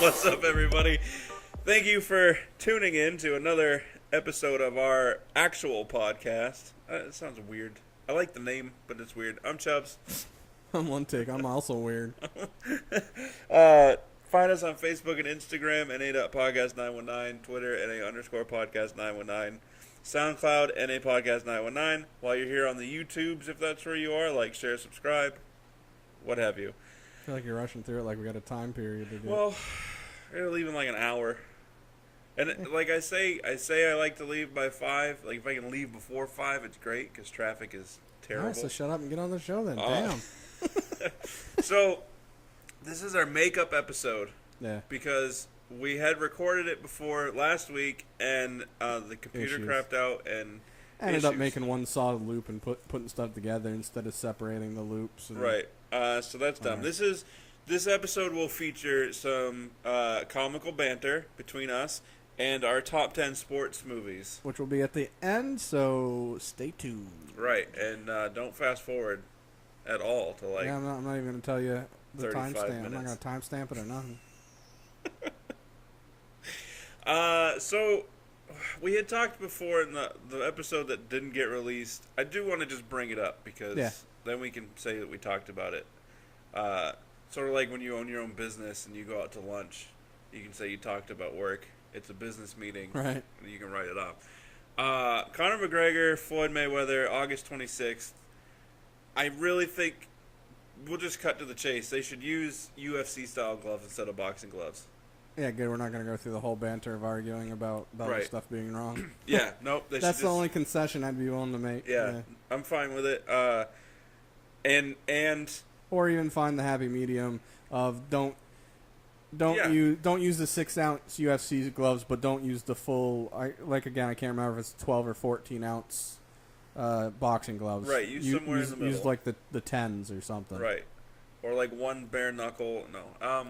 What's up, everybody? Thank you for tuning in to another episode of our actual podcast. It sounds weird. I like the name, but it's weird. I'm Chubbs. I'm One Take. I'm also weird. Find us on Facebook and Instagram, NA.podcast919, Twitter, NA_podcast919, SoundCloud, NA Podcast 919. While you're here on the YouTubes, if that's where you are, like, share, subscribe, what have you. I feel like you're rushing through it like we got a time period to do. Well, we're leaving like an hour. And like I say I like to leave by 5. Like, if I can leave before 5, it's great because traffic is terrible. Alright, so shut up and get on the show then. Damn. So, this is our makeup episode. Yeah. Because we had recorded it before last week, and the computer crapped out, and ended up making one solid loop and putting stuff together instead of separating the loops. And right. So that's dumb. Right. This episode will feature some comical banter between us and our top 10 sports movies. Which will be at the end, so stay tuned. Right, and don't fast forward at all to like. Yeah, I'm not even going to tell you the 35 timestamp. I'm not minutes. going to timestamp it or nothing. So we had talked before in the episode that didn't get released. I do want to just bring it up because then we can say that we talked about it. Sort of like when you own your own business and you go out to lunch, you can say you talked about work. It's a business meeting. Right. And you can write it off. Conor Mcgregor, Floyd Mayweather, August 26th. I really think we'll just cut to the chase. They should use UFC-style gloves instead of boxing gloves. Yeah, good. We're not going to go through the whole banter of arguing about Right. the stuff being wrong. Yeah, nope. That's the only concession I'd be willing to make. Yeah, I'm fine with it. And Or even find the happy medium of don't use the 6-ounce UFC gloves, but don't use the full. Again, I can't remember if it's 12 or 14-ounce boxing gloves. Right, use somewhere in the middle. Use like the 10s or something. right, or like one bare knuckle. No,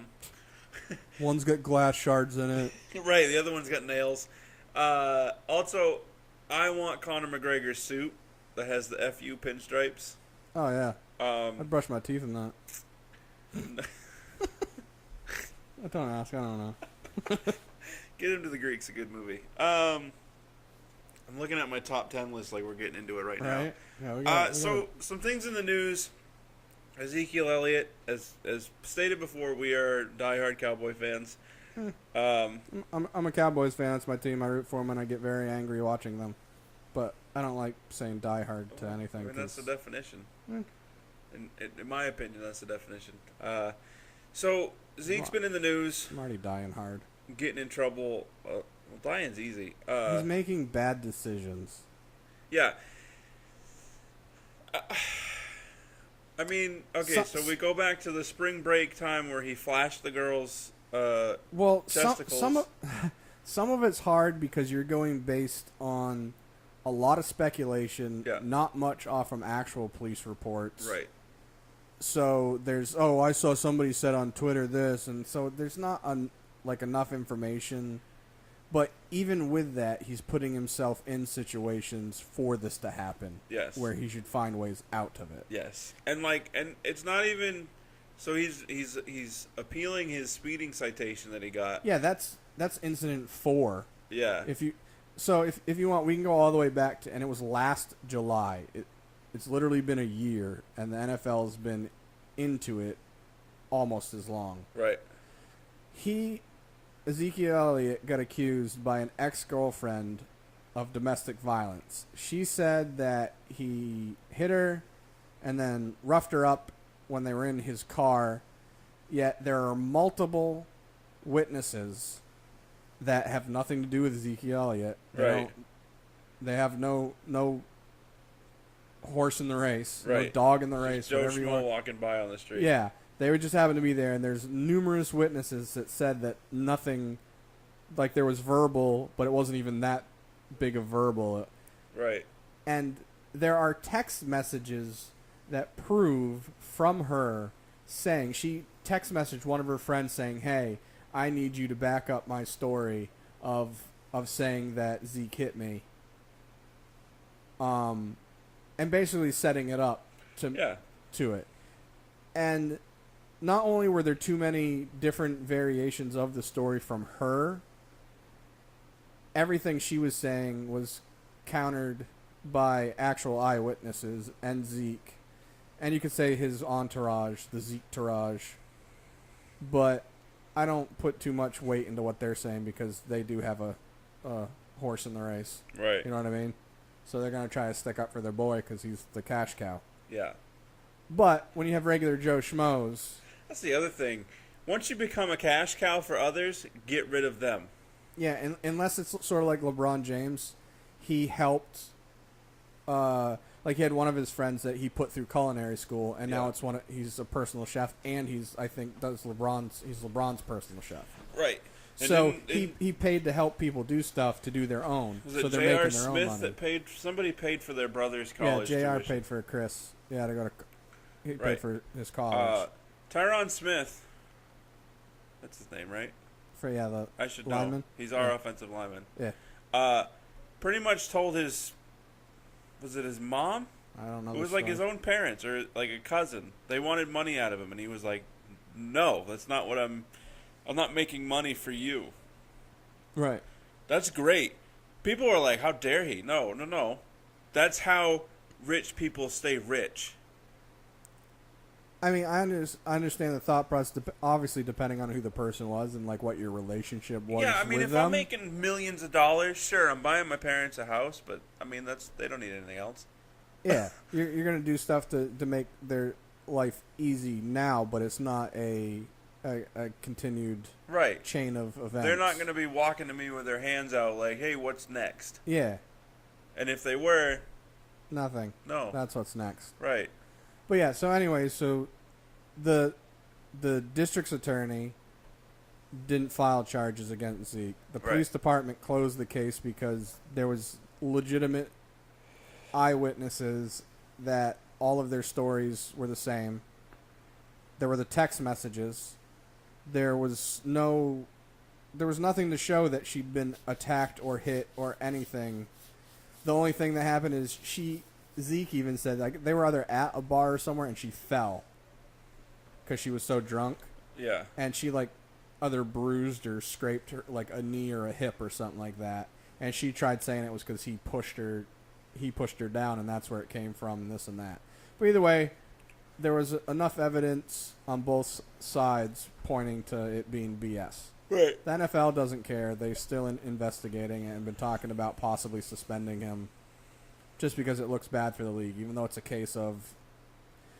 One's got glass shards in it. right. The other one's got nails. Also, I want Conor McGregor's suit that has the FU pinstripes. Oh yeah. I'd brush my teeth in that. Don't ask. I don't know. Get Him to the Greek's a good movie. I'm looking at my top 10 list like we're getting into it right now. Yeah, some things in the news. Ezekiel Elliott, as stated before, we are diehard Cowboy fans. I'm a Cowboys fan. That's my team. I root for them, and I get very angry watching them. But I don't like saying diehard to anything. I mean, that's the definition. In my opinion, that's the definition. So Zeke's been in the news. I'm already dying hard. Getting in trouble. Well, dying's easy. He's making bad decisions. Yeah. I mean, okay, so we go back to the spring break time where he flashed the girls' testicles. Some of it's hard because you're going based on a lot of speculation, not much off from actual police reports. Right. So there's, I saw somebody said on Twitter this, and so there's not enough information. But even with that, he's putting himself in situations for this to happen. Yes. Where he should find ways out of it. Yes. And it's not even, so he's appealing his speeding citation that he got. Yeah, that's incident 4. Yeah. If you want, we can go all the way back to, and it was last July. It's literally been a year, and the NFL has been into it almost as long. Right. Ezekiel Elliott got accused by an ex-girlfriend of domestic violence. She said that he hit her and then roughed her up when they were in his car, yet there are multiple witnesses that have nothing to do with Ezekiel Elliott. They have no horse in the race, no dog in the race, Joe whatever you want. walking by on the street. Yeah, they would just happen to be there, and there's numerous witnesses that said that nothing, like there was verbal, but it wasn't even that big of verbal. Right. And there are text messages that prove from her saying, she text messaged one of her friends saying, "Hey, I need you to back up my story of saying that Zeke hit me." And basically setting it up to it. And not only were there too many different variations of the story from her, everything she was saying was countered by actual eyewitnesses and Zeke. And you could say his entourage, the Zeke-tourage. But I don't put too much weight into what they're saying because they do have a horse in the race. Right. You know what I mean? So they're going to try to stick up for their boy because he's the cash cow. Yeah. But when you have regular Joe Schmoes... That's the other thing. Once you become a cash cow for others, get rid of them. Yeah, and unless it's sort of like LeBron James, he helped... like he had one of his friends that he put through culinary school, and now he's a personal chef, and he's LeBron's personal chef. Right. And so he paid to help people do stuff to do their own. So they're making their own money. That somebody paid for their brother's college. Yeah, JR paid for Chris. Yeah, to go to. He paid for his college. Tyron Smith. That's his name, right? I should lineman? know. He's our offensive lineman. Yeah. Pretty much told his. Was it his mom? I don't know. It was like his own parents or like a cousin. They wanted money out of him, and he was like, "No, that's not what I'm not making money for you." Right. That's great. People are like, "How dare he?" No. That's how rich people stay rich. I mean, I understand the thought process. Obviously, depending on who the person was and like what your relationship was. Yeah, I mean, if I'm making millions of dollars, sure, I'm buying my parents a house, but I mean, they don't need anything else. Yeah, you're gonna do stuff to make their life easy now, but it's not a continued chain of events. They're not gonna be walking to me with their hands out like, "Hey, what's next?" Yeah. And if they were, nothing. No. That's what's next. Right. But yeah, so anyway, the district's attorney didn't file charges against Zeke. The police department closed the case because there was legitimate eyewitnesses that all of their stories were the same. There were the text messages. There was nothing to show that she'd been attacked or hit or anything. The only thing that happened is Zeke even said like they were either at a bar or somewhere and she fell because she was so drunk. Yeah. And she like either bruised or scraped her like a knee or a hip or something like that. And she tried saying it was because he pushed her down and that's where it came from and this and that. But either way, there was enough evidence on both sides pointing to it being BS. Right. The NFL doesn't care. They're still investigating and been talking about possibly suspending him just because it looks bad for the league, even though it's a case of...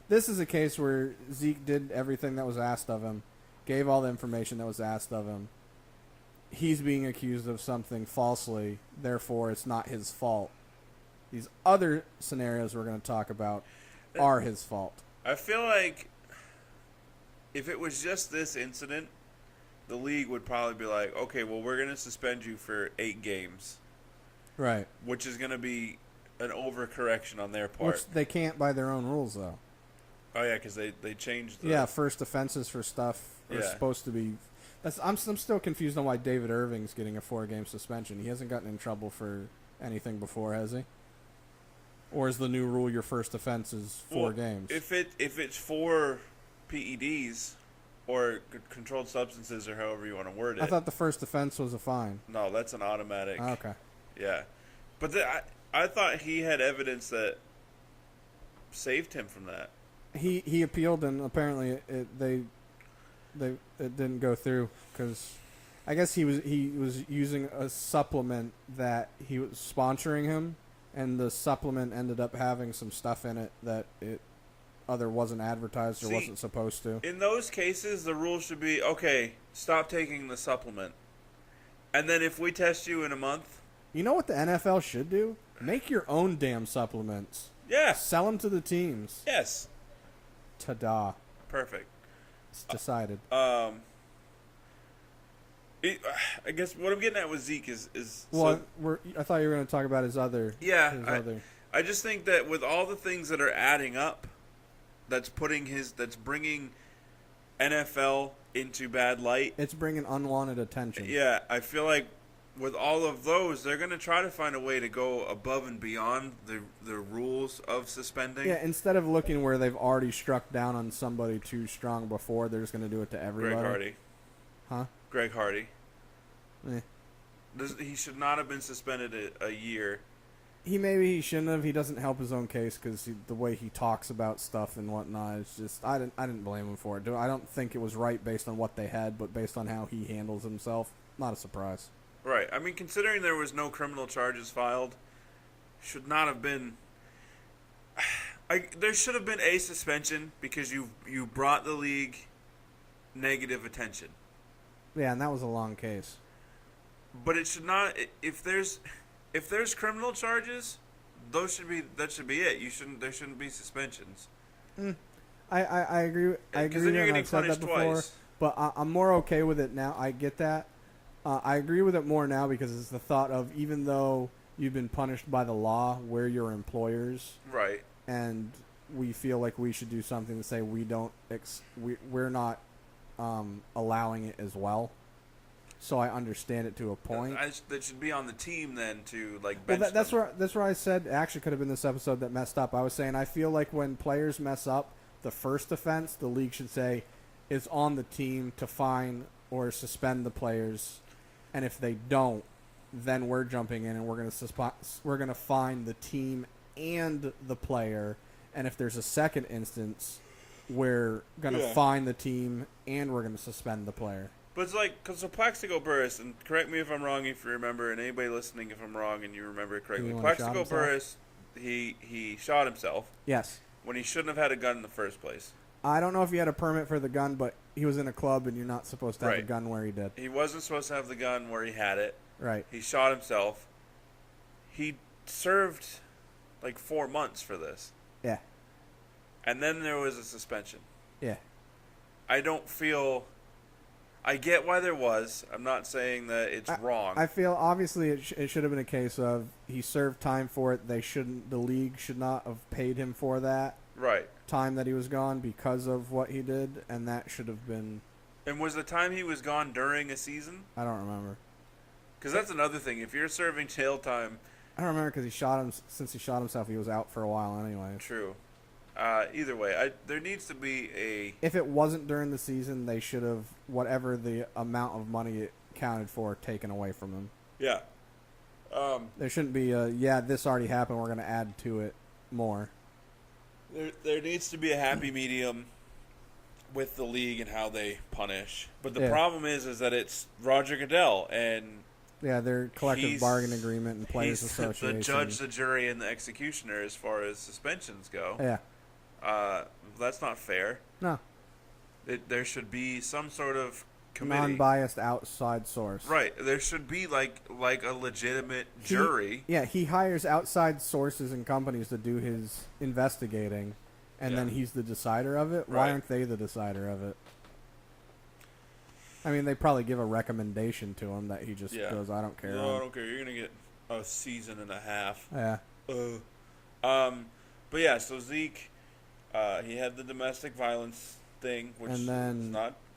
This is a case where Zeke did everything that was asked of him, gave all the information that was asked of him. He's being accused of something falsely, therefore it's not his fault. These other scenarios we're going to talk about are his fault. I feel like if it was just this incident, the league would probably be like, okay, well, we're going to suspend you for 8 games. Right. Which is going to be an overcorrection on their part. Which they can't by their own rules, though. Oh, yeah, because they changed the... Yeah, first offenses for stuff are supposed to be... I'm still confused on why David Irving's getting a 4-game suspension. He hasn't gotten in trouble for anything before, has he? Or is the new rule your first offense is 4 games? If it's for PEDs or controlled substances or however you want to word it... I thought the first offense was a fine. No, that's an automatic... Oh, okay. Yeah. But I thought he had evidence that saved him from that. He appealed and apparently it didn't go through because I guess he was using a supplement that he was sponsoring him, and the supplement ended up having some stuff in it that it either wasn't advertised or wasn't supposed to. In those cases, the rule should be, okay, stop taking the supplement. And then if we test you in a month... You know what the NFL should do? Make your own damn supplements. Yeah. Sell them to the teams. Yes. Ta-da. Perfect. It's decided. I guess what I'm getting at with Zeke is well, I thought you were going to talk about his other. Yeah. I just think that with all the things that are adding up, that's bringing NFL into bad light. It's bringing unwanted attention. Yeah, I feel like with all of those, they're going to try to find a way to go above and beyond the rules of suspending. Yeah, instead of looking where they've already struck down on somebody too strong before, they're just going to do it to everybody. Greg Hardy. Huh? Greg Hardy. Eh. He should not have been suspended a year. He shouldn't have. He doesn't help his own case because the way he talks about stuff and whatnot is just I didn't blame him for it. I don't think it was right based on what they had, but based on how he handles himself, not a surprise. Right. I mean, considering there was no criminal charges filed, should not have been. There should have been a suspension because you brought the league negative attention. Yeah, and that was a long case. But it should not. If there's criminal charges, that should be it. There shouldn't be suspensions. I agree. I agree. Because then you're getting punished twice. But I'm more okay with it now. I get that. I agree with it more now because it's the thought of even though you've been punished by the law, we're your employers, right? And we feel like we should do something to say we're not allowing it as well. So I understand it to a point. That should be on the team then to like bench. Well, that's where I said it actually could have been this episode that messed up. I was saying I feel like when players mess up the first offense, the league should say it's on the team to fine or suspend the players. And if they don't, then we're jumping in and we're going to fine the team and the player. And if there's a second instance, we're going to fine the team and we're going to suspend the player. But it's like, because Plaxico Burress, and correct me if I'm wrong if you remember, and anybody listening if I'm wrong and you remember it correctly, Plaxico Burress, he shot himself. Yes. When he shouldn't have had a gun in the first place. I don't know if he had a permit for the gun, but he was in a club, and you're not supposed to have the gun where he did. He wasn't supposed to have the gun where he had it. Right. He shot himself. He served like 4 months for this. Yeah. And then there was a suspension. Yeah. I don't feel... I get why there was. I'm not saying that it's wrong. I feel obviously it should have been a case of he served time for it. The league should not have paid him for that. Right. Time that he was gone because of what he did, and that should have been. And was the time he was gone during a season? I don't remember. Because that's another thing. If you're serving jail time, I don't remember because since he shot himself, he was out for a while anyway. True. Either way, there needs to be a. If it wasn't during the season, they should have whatever the amount of money it counted for taken away from him. Yeah. There shouldn't be this already happened. We're going to add to it more. There needs to be a happy medium with the league and how they punish. But the problem is that it's Roger Goodell and their collective bargaining agreement and players association. The judge, the jury, and the executioner as far as suspensions go. Yeah. That's not fair. No. There should be some sort of committee. Non-biased outside source. Right. There should be like a legitimate jury. He hires outside sources and companies to do his investigating, and then he's the decider of it. Why aren't they the decider of it? I mean, they probably give a recommendation to him that he just goes, I don't care. No, I don't care. You're going to get a season and a half. Yeah. But yeah, so Zeke, he had the domestic violence thing, which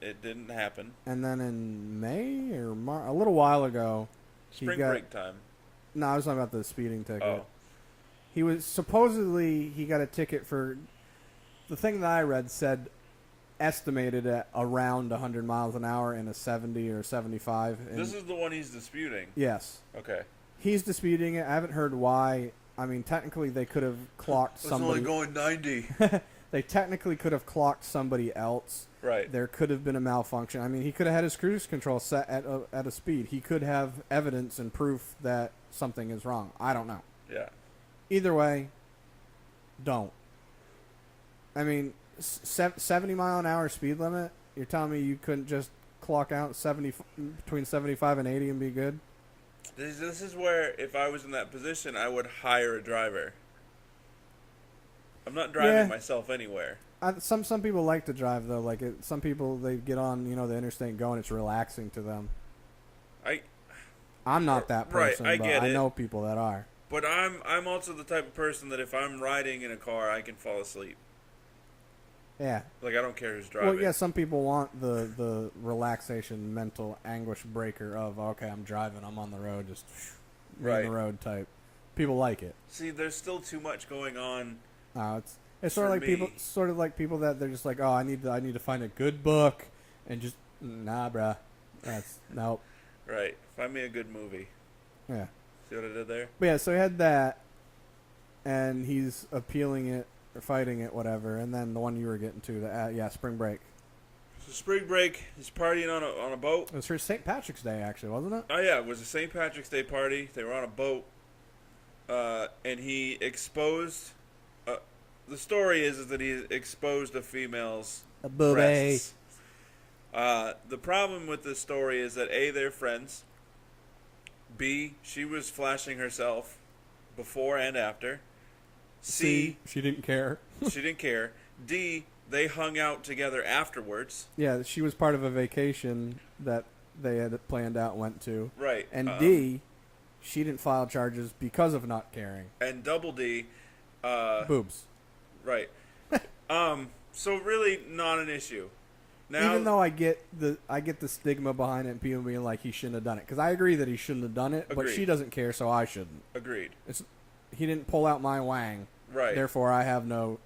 it didn't happen. And then in May or a little while ago, Spring break time. No, I was talking about the speeding ticket. Oh. He got a ticket for, the thing that I read said estimated at around 100 miles an hour in a 70 or 75. This is the one he's disputing. Yes. Okay. He's disputing it. I haven't heard why. I mean, technically they could have clocked somebody. It's only going 90. They technically could have clocked somebody else. Right. There could have been a malfunction. I mean, he could have had his cruise control set at a speed. He could have evidence and proof that something is wrong. I don't know. Yeah. Either way, don't. I mean, 70 mile an hour speed limit. You're telling me you couldn't just clock out between 75 and 80 and be good? This is where, if I was in that position, I would hire a driver. I'm not driving myself anywhere. Some people like to drive though. Like some people, they get on the interstate and go, and it's relaxing to them. I'm not that person, right, but I know people that are. But I'm also the type of person that if I'm riding in a car, I can fall asleep. Yeah. Like, I don't care who's driving. Well, yeah, some people want the relaxation, mental anguish breaker of, okay, I'm driving, I'm on the road, just right. the road type. People like it. See, there's still too much going on. It's sort of like people that they're just like, oh, I need to find a good book, and just nah, bruh, that's nope. Right, find me a good movie. Yeah. See what I did there? But yeah, so he had that, and he's appealing it or fighting it, whatever. And then the one you were getting to, Spring Break. So Spring Break, he's partying on a boat. It was for St. Patrick's Day, actually, wasn't it? Oh yeah, it was a St. Patrick's Day party. They were on a boat, and he exposed. The story is that he exposed a female's breasts. The problem with this story is that A, they're friends. B, she was flashing herself before and after. C, she didn't care. She didn't care. D, they hung out together afterwards. Yeah, she was part of a vacation that they had planned out and went to. Right. And D, she didn't file charges because of not caring. And double D, boobs. Right. So really not an issue. Now, even though I get the stigma behind it and people being like he shouldn't have done it, because I agree that he shouldn't have done it, agreed. But she doesn't care, so I shouldn't. Agreed. He didn't pull out my wang, right? Therefore, I have no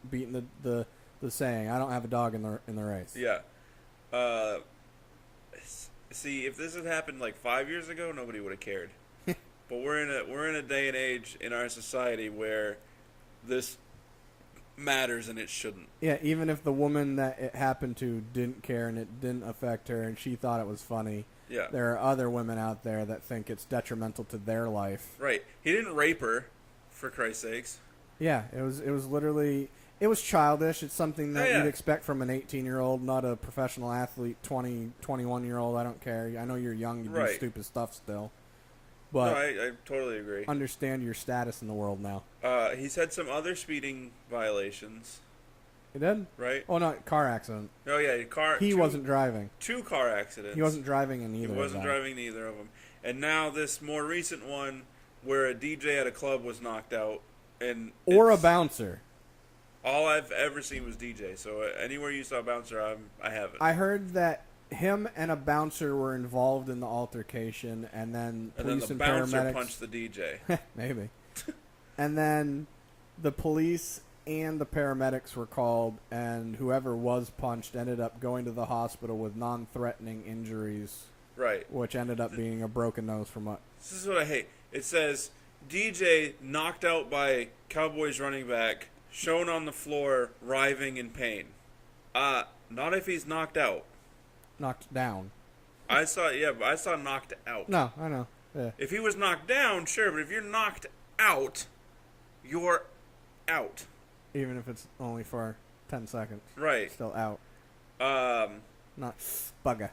beating the saying. I don't have a dog in the race. Yeah. See, if this had happened like 5 years ago, nobody would have cared. But we're in a day and age in our society where this matters and it shouldn't. Yeah, even if the woman that it happened to didn't care and it didn't affect her and she thought it was funny, yeah, there are other women out there that think it's detrimental to their life. Right. He didn't rape her, for Christ's sakes. Yeah, it was literally, it was childish. It's something that you'd expect from an 18-year-old, not a professional athlete, 20, 21-year-old. I don't care. I know you're young, you do stupid stuff still. But no, I totally agree. Understand your status in the world now. He's had some other speeding violations. He did? Right. Oh, no, car accident. Oh, yeah, He wasn't driving. 2 car accidents. He wasn't driving in either of them. He wasn't driving in either of them. And now this more recent one where a DJ at a club was knocked out. Or a bouncer. All I've ever seen was DJ. So anywhere you saw a bouncer, I haven't. I heard that him and a bouncer were involved in the altercation, and then police and paramedics... the bouncer punched the DJ. Maybe. And then the police and the paramedics were called, and whoever was punched ended up going to the hospital with non-threatening injuries. Right. Which ended up being a broken nose from what... This is what I hate. It says, DJ knocked out by Cowboys running back, shown on the floor, writhing in pain. Not if he's knocked out. Knocked down. I saw knocked out. No, I know. Yeah. If he was knocked down, sure, but if you're knocked out, you're out. Even if it's only for 10 seconds. Right. Still out. Not bugger.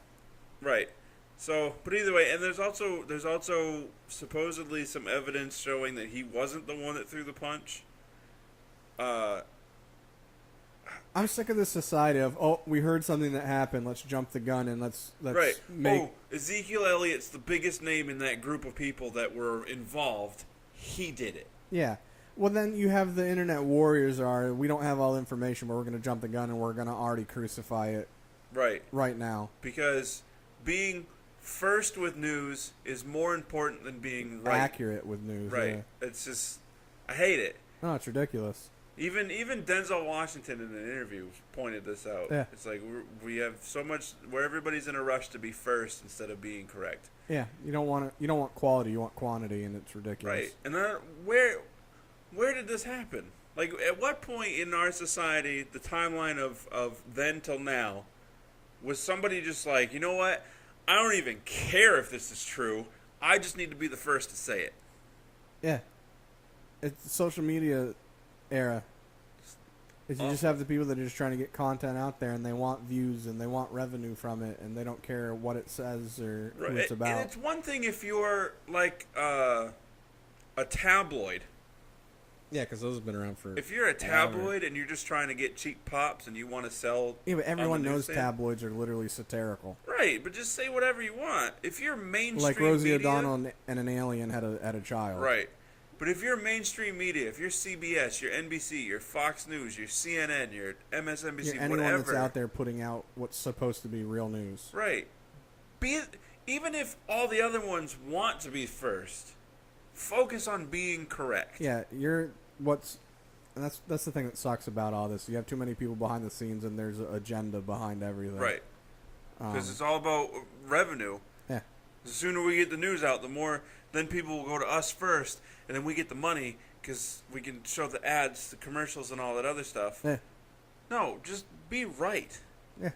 Right. So, but either way, and there's also supposedly some evidence showing that he wasn't the one that threw the punch. I'm sick of this society of, we heard something that happened, let's jump the gun and let's right. make... Ezekiel Elliott's the biggest name in that group of people that were involved. He did it. Yeah. Well, then you have the internet warriors we don't have all the information, but we're going to jump the gun and we're going to already crucify it right now. Because being first with news is more important than being right. Accurate with news. Right. Yeah. It's just, I hate it. No, it's ridiculous. Even Denzel Washington in an interview pointed this out. Yeah. It's like we have so much where everybody's in a rush to be first instead of being correct. Yeah, you don't want quality, you want quantity, and it's ridiculous. Right. And then where did this happen? Like, at what point in our society, the timeline of then till now, was somebody just like, you know what? I don't even care if this is true. I just need to be the first to say it. Yeah. It's the social media era. You just have the people that are just trying to get content out there, and they want views and they want revenue from it, and they don't care what it says or who it's about. And it's one thing if you're like a tabloid. Yeah, because those have been around for... If you're a tabloid and you're just trying to get cheap pops and you want to sell... Yeah, but everyone knows tabloids are literally satirical. Right, but just say whatever you want. If you're mainstream like Rosie media, O'Donnell and an alien had a child. Right. But if you're mainstream media, if you're CBS, your NBC, your Fox News, your CNN, your MSNBC, You're anyone whatever, that's out there putting out what's supposed to be real news. right? Even if all the other ones want to be first, focus on being correct. Yeah, and that's the thing that sucks about all this. You have too many people behind the scenes, and there's an agenda behind everything. Right. Because it's all about revenue. Yeah. The sooner we get the news out, the more then people will go to us first, and then we get the money because we can show the ads, the commercials, and all that other stuff. Yeah. No, just be right. Yeah.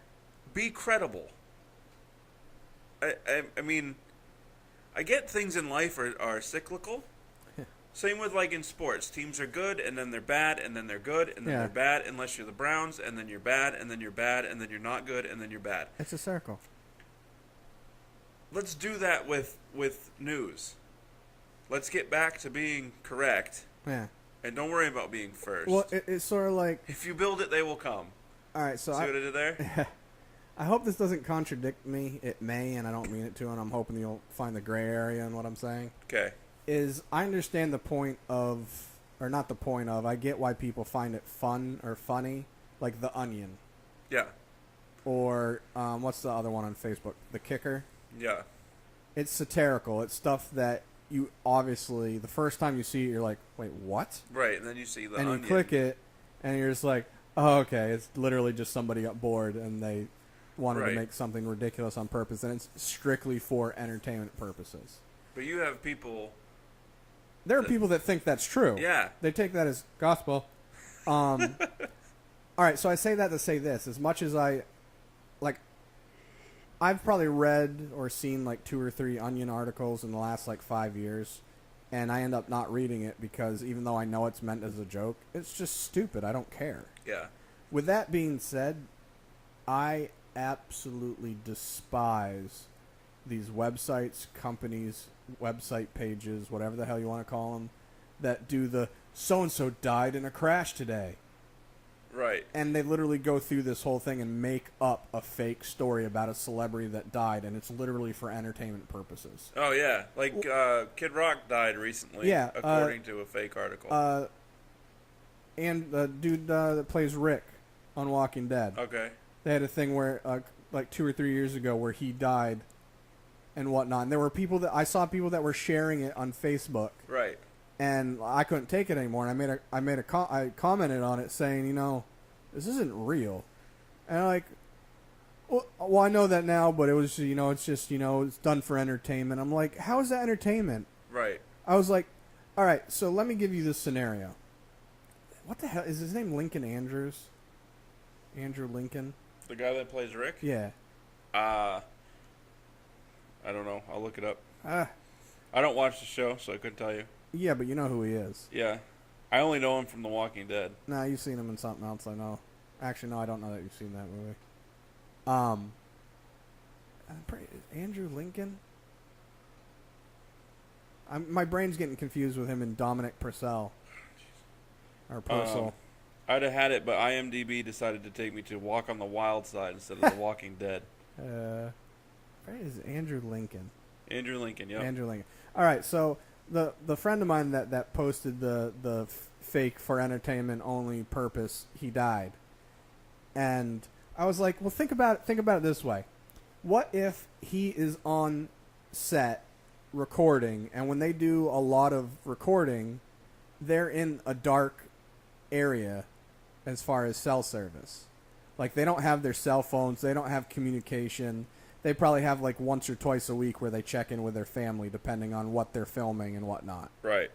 Be credible. I mean, I get things in life are cyclical. Yeah. Same with like in sports. Teams are good, and then they're bad, and then they're good, and then they're bad, unless you're the Browns, and then you're bad, and then you're bad, and then you're not good, and then you're bad. It's a circle. Let's do that with news. Let's get back to being correct. Yeah. And don't worry about being first. Well, it's sort of like... If you build it, they will come. All right, so See what I did there? I hope this doesn't contradict me. It may, and I don't mean it to, and I'm hoping you'll find the gray area in what I'm saying. Okay. I understand the point of... Or not the point of. I get why people find it fun or funny. Like The Onion. Yeah. Or, what's the other one on Facebook? The Kicker? Yeah. It's satirical. It's stuff that you obviously... The first time you see it, you're like, wait, what? Right, and then you see The Onion. And you click it, and you're just like, oh, okay, it's literally just somebody got bored, and they wanted to make something ridiculous on purpose, and it's strictly for entertainment purposes. But you have people... There are people that think that's true. Yeah. They take that as gospel. All right, so I say that to say this. As much as I've probably read or seen like 2 or 3 Onion articles in the last like 5 years, and I end up not reading it because even though I know it's meant as a joke, it's just stupid. I don't care. Yeah. With that being said, I absolutely despise these websites, companies, website pages, whatever the hell you want to call them, that do the so-and-so died in a crash today. Right. And they literally go through this whole thing and make up a fake story about a celebrity that died, and it's literally for entertainment purposes. Oh, yeah. Like, Kid Rock died recently, according to a fake article. And the dude that plays Rick on Walking Dead. Okay. They had a thing where, like 2 or 3 years ago, where he died and whatnot. And there were people I saw people that were sharing it on Facebook. Right. And I couldn't take it anymore. And I commented on it saying, this isn't real. And I'm like, well, I know that now, but it was, it's just, it's done for entertainment. I'm like, how is that entertainment? Right. I was like, all right, so let me give you this scenario. What the hell? Is his name Lincoln Andrews? Andrew Lincoln? The guy that plays Rick? Yeah. I don't know. I'll look it up. I don't watch the show, so I couldn't tell you. Yeah, but you know who he is. Yeah. I only know him from The Walking Dead. Nah, you've seen him in something else, I know. Actually, no, I don't know that you've seen that movie. Andrew Lincoln? My brain's getting confused with him and Dominic Purcell. Or Purcell. I'd have had it, but IMDb decided to take me to Walk on the Wild Side instead of The Walking Dead. Where is Andrew Lincoln? Andrew Lincoln, yep. Andrew Lincoln. All right, so the friend of mine that posted the fake for entertainment only purpose, he died. And I was like, well, think about it this way. What if he is on set recording, and when they do a lot of recording, they're in a dark area as far as cell service? Like, they don't have their cell phones, they don't have communication. They probably have like once or twice a week where they check in with their family depending on what they're filming and whatnot. Right.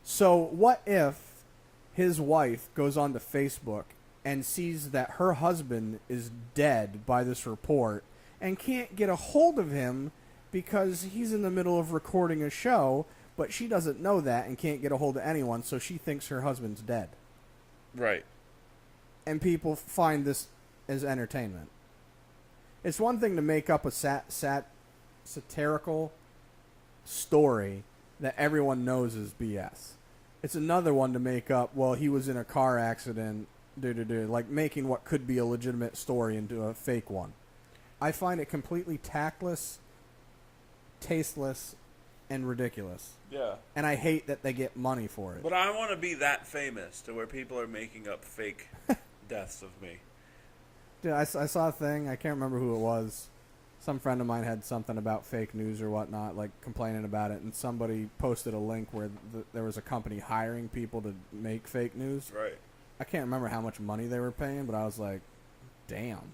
So what if his wife goes onto Facebook and sees that her husband is dead by this report and can't get a hold of him because he's in the middle of recording a show, but she doesn't know that and can't get a hold of anyone, so she thinks her husband's dead. Right. And people find this as entertainment. It's one thing to make up a satirical story that everyone knows is BS. It's another one to make up, well, he was in a car accident, like making what could be a legitimate story into a fake one. I find it completely tactless, tasteless, and ridiculous. Yeah. And I hate that they get money for it. But I want to be that famous to where people are making up fake deaths of me. Dude, I saw a thing. I can't remember who it was. Some friend of mine had something about fake news or whatnot, like complaining about it, and somebody posted a link where there was a company hiring people to make fake news. Right. I can't remember how much money they were paying, but I was like, damn.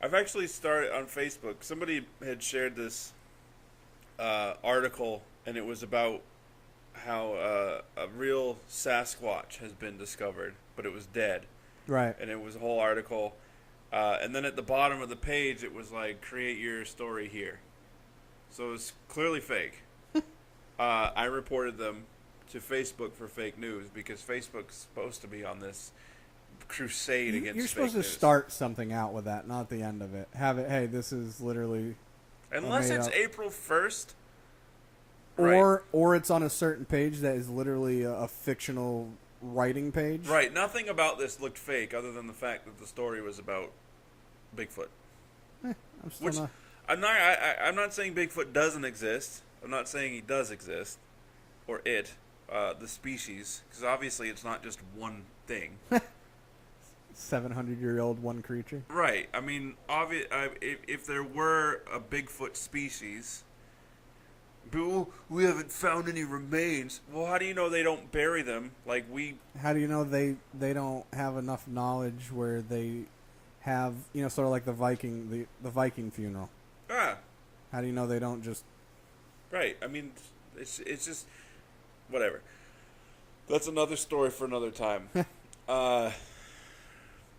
I've actually started on Facebook. Somebody had shared this article, and it was about how a real Sasquatch has been discovered, but it was dead. Right. And it was a whole article. And then at the bottom of the page, it was like, create your story here. So it was clearly fake. I reported them to Facebook for fake news because Facebook's supposed to be on this crusade against fake news. You're supposed to start something out with that, not the end of it. Have it, hey, this is literally... Unless it's April 1st. Or it's on a certain page that is literally a fictional writing page. Right. Nothing about this looked fake other than the fact that the story was about Bigfoot. I'm not saying Bigfoot doesn't exist. I'm not saying he does exist. Or it. The species. Because obviously it's not just one thing. 700-year-old one creature. Right. I mean, if there were a Bigfoot species... But we haven't found any remains. Well, how do you know they don't bury them like we... How do you know they don't have enough knowledge where they have, sort of like the Viking funeral? Ah. How do you know they don't just... Right. I mean, it's just... Whatever. That's another story for another time.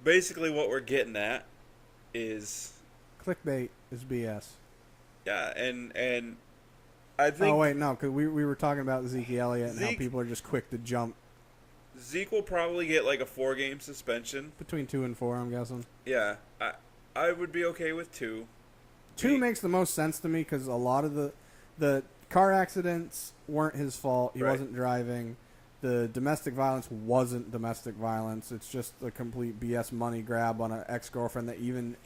Basically what we're getting at is... Clickbait is BS. Yeah, and I think... Oh, wait, no, because we were talking about Ezekiel Elliott and how people are just quick to jump. Zeke will probably get like a 4-game suspension. Between 2 and 4, I'm guessing. Yeah, I would be okay with 2. 2 makes the most sense to me because a lot of the car accidents weren't his fault. He wasn't driving. The domestic violence wasn't domestic violence. It's just a complete BS money grab on an ex-girlfriend that even...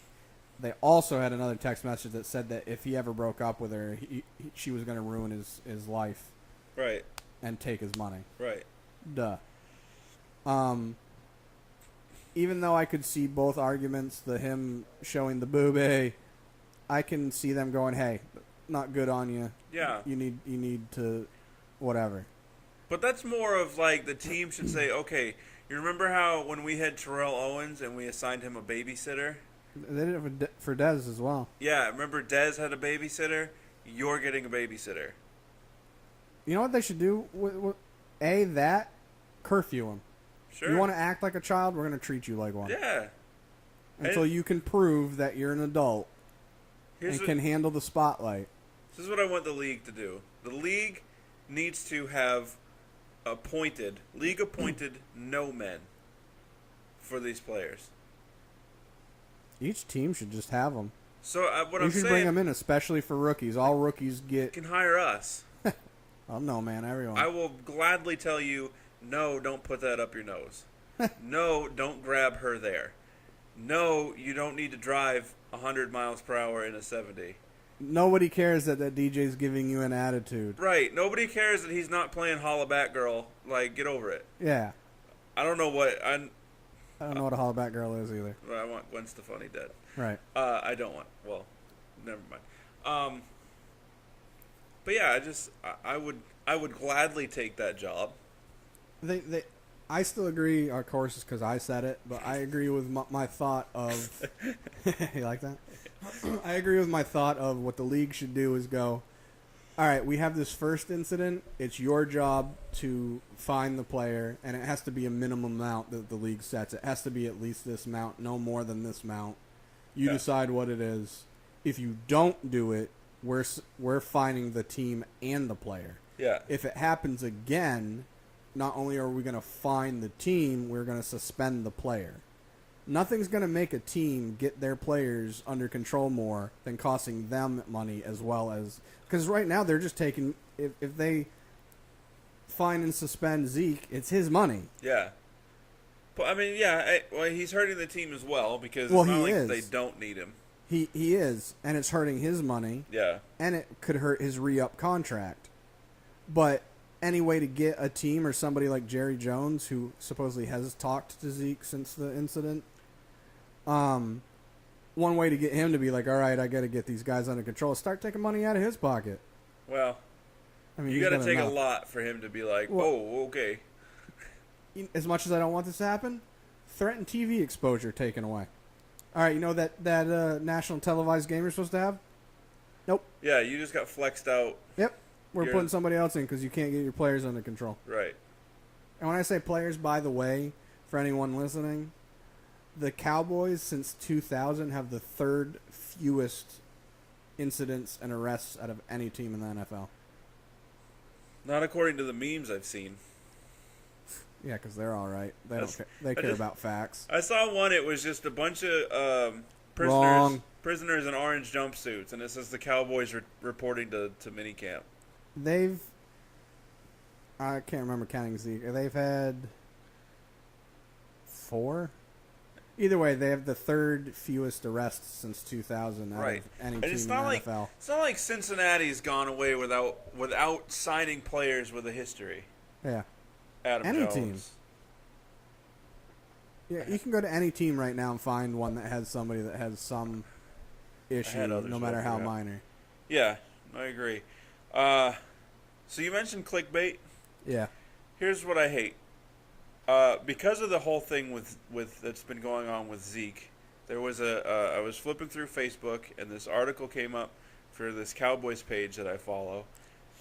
They also had another text message that said that if he ever broke up with her, she was going to ruin his life. Right. And take his money. Right. Duh. Even though I could see both arguments, him showing the boobie, I can see them going, hey, not good on you. Yeah. You need to whatever. But that's more of like the team should say, okay, you remember how when we had Terrell Owens and we assigned him a babysitter? They did it for Dez as well. Yeah, remember Dez had a babysitter? You're getting a babysitter. You know what they should do? That curfew him. Sure. You want to act like a child? We're going to treat you like one. Yeah. Until you can prove that you're an adult and can handle the spotlight. This is what I want the league to do. The league needs to have league-appointed no men for these players. Each team should just have them. So what you should bring them in, especially for rookies. All rookies can hire us. Oh no, man, everyone. I will gladly tell you, no, don't put that up your nose. No, don't grab her there. No, you don't need to drive 100 miles per hour in a 70. Nobody cares that DJ's giving you an attitude. Right. Nobody cares that he's not playing Holla Back Girl. Like, get over it. Yeah. I don't know what... I don't know what a hollaback girl is either. I want Gwen Stefani dead. Right. I don't want... Well, never mind. But yeah, I would gladly take that job. I still agree, of course, it's because I said it, but I agree with my thought of... You like that? I agree with my thought of what the league should do is go, all right, we have this first incident. It's your job to find the player, and it has to be a minimum amount that the league sets. It has to be at least this amount, no more than this amount. You decide what it is. If you don't do it, we're fining the team and the player. Yeah. If it happens again, not only are we going to fine the team, we're going to suspend the player. Nothing's going to make a team get their players under control more than costing them money as well as... Because right now they're just taking... If they fine and suspend Zeke, it's his money. Yeah. But, I mean, yeah, well, he's hurting the team as well because it's not like they don't need him. He is, and it's hurting his money. Yeah. And it could hurt his re-up contract. But any way to get a team or somebody like Jerry Jones, who supposedly has talked to Zeke since the incident, one way to get him to be like, all right, I got to get these guys under control, is start taking money out of his pocket. Well, I mean, you got to take a lot for him to be like, oh, okay. As much as I don't want this to happen, threatened TV exposure taken away. All right, you know that national televised game you're supposed to have? Nope. Yeah, you just got flexed out. Yep. We're putting somebody else in because you can't get your players under control. Right. And when I say players, by the way, for anyone listening, the Cowboys since 2000 have the third fewest incidents and arrests out of any team in the NFL. Not according to the memes I've seen. Yeah, because they're all right. They don't care. They care about facts. I saw one. It was just a bunch of prisoners in orange jumpsuits, and it says the Cowboys reporting to minicamp. I can't remember counting Zeke. They've had 4. Either way, they have the third fewest arrests since 2000 out of any team in the NFL. It's not like Cincinnati's gone away without signing players with a history. Yeah. Adam Jones. Team. Yeah, you can go to any team right now and find one that has somebody that has some issue, no matter how minor. Yeah, I agree. So you mentioned clickbait. Yeah. Here's what I hate. Because of the whole thing with that's been going on with Zeke, there was I was flipping through Facebook, and this article came up for this Cowboys page that I follow,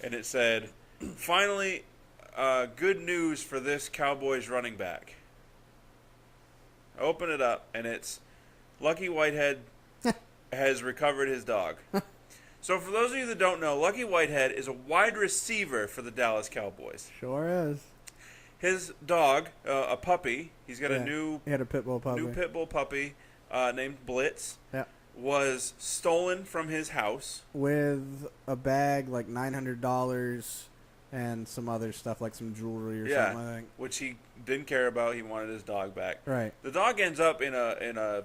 and it said, finally, good news for this Cowboys running back. I open it up, and it's Lucky Whitehead has recovered his dog. So for those of you that don't know, Lucky Whitehead is a wide receiver for the Dallas Cowboys. Sure is. His dog, a puppy, he had a pit bull puppy. New pit bull puppy named Blitz. Yeah. Was stolen from his house with a bag like $900 and some other stuff like some jewelry or something, I think. Which he didn't care about. He wanted his dog back. Right. The dog ends up in a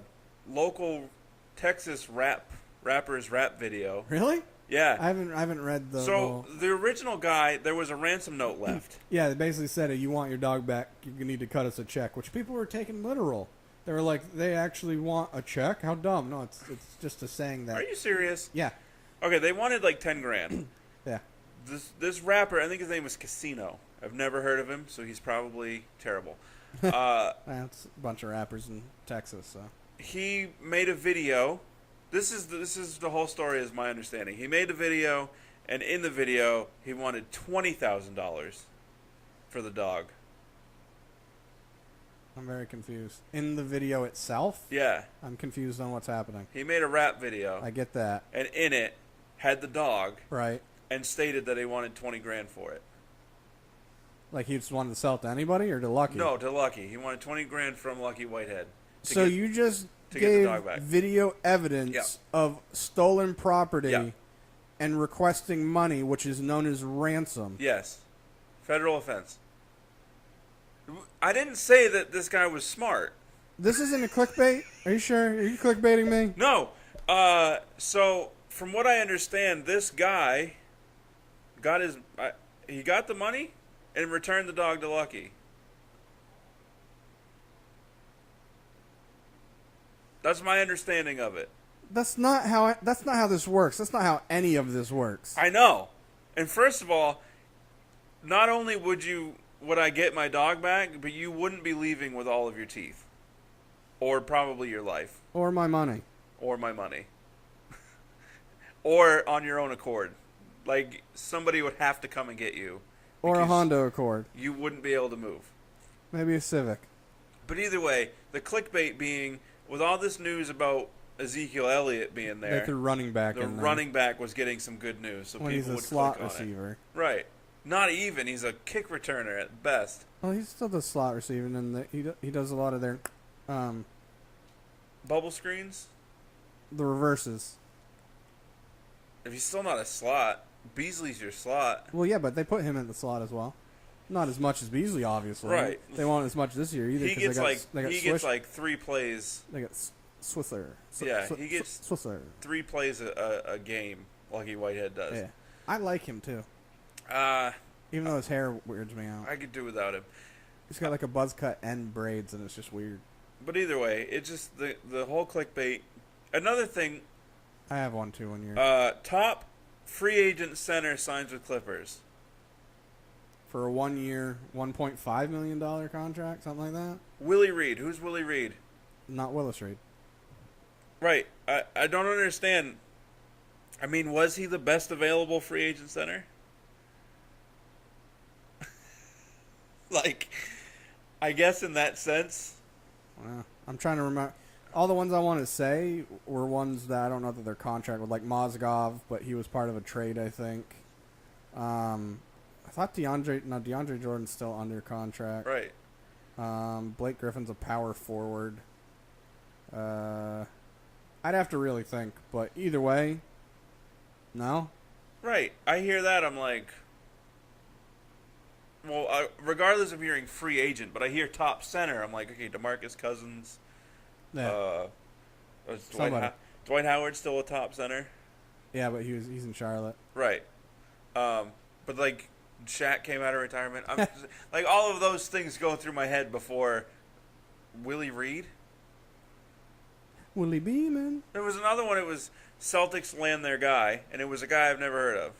local Texas rapper's rap video. Really? Yeah. I haven't read the. So the original guy, there was a ransom note left. Yeah, they basically said, "You want your dog back? You need to cut us a check," which people were taking literal. They were like, "They actually want a check? How dumb!" No, it's just a saying that. Are you serious? Yeah. Okay, they wanted like $10,000. Yeah. This rapper, I think his name was Casino. I've never heard of him, so he's probably terrible. It's a bunch of rappers in Texas, so. He made a video. This is the whole story, is my understanding. He made a video, and in the video, he wanted $20,000 for the dog. I'm very confused. In the video itself? Yeah. I'm confused on what's happening. He made a rap video. I get that. And in it, had the dog. Right. And stated that he wanted $20,000 for it. Like he just wanted to sell it to anybody or to Lucky? No, to Lucky. He wanted $20,000 from Lucky Whitehead. So you just gave video evidence of stolen property and requesting money, which is known as ransom. Yes. Federal offense. I didn't say that this guy was smart. This isn't a clickbait? Are you sure? Are you clickbaiting me? No. So, from what I understand, this guy got he got the money and returned the dog to Lucky. That's my understanding of it. That's not how this works. That's not how any of this works. I know. And first of all, not only would I get my dog back, but you wouldn't be leaving with all of your teeth. Or probably your life. Or my money. Or my money. Or on your own accord. Like, somebody would have to come and get you. Or a Honda Accord. You wouldn't be able to move. Maybe a Civic. But either way, the clickbait being, with all this news about Ezekiel Elliott being there, they threw running back in there. The running back was getting some good news, so when people would he's a slot click on receiver. It. Right. Not even. He's a kick returner at best. Well, he's still the slot receiving, and he does a lot of their bubble screens. The reverses. If he's still not a slot, Beasley's your slot. Well, yeah, but they put him in the slot as well. Not as much as Beasley, obviously. Right. They won't as much this year either. He gets like 3 plays. They got Switzer. He gets Switzer. 3 plays a game. Lucky Whitehead does. Yeah, I like him too. Even though his hair weirds me out. I could do without him. He's got like a buzz cut and braids, and it's just weird. But either way, it's just the whole clickbait. Another thing. I have one too. 1 year. Top free agent center signs with Clippers. For a 1 year, $1.5 million contract, something like that. Willie Reed. Who's Willie Reed? Not Willis Reed. Right. I don't understand. I mean, was he the best available free agent center? Like, I guess in that sense. I'm trying to remember. All the ones I want to say were ones that I don't know that their contract with, like Mozgov, but he was part of a trade, I think. I thought DeAndre Jordan's still under contract. Right. Blake Griffin's a power forward. I'd have to really think, but either way, no. Right. I hear that. I'm like, well, regardless of hearing free agent, but I hear top center. I'm like, okay, DeMarcus Cousins. Yeah. Is Dwight Howard still a top center? Yeah, but he's in Charlotte. Right. But like Shaq came out of retirement. I'm just, like all of those things go through my head before Willie Reed. Willie Beeman. There was another one. It was Celtics land their guy, and it was a guy I've never heard of.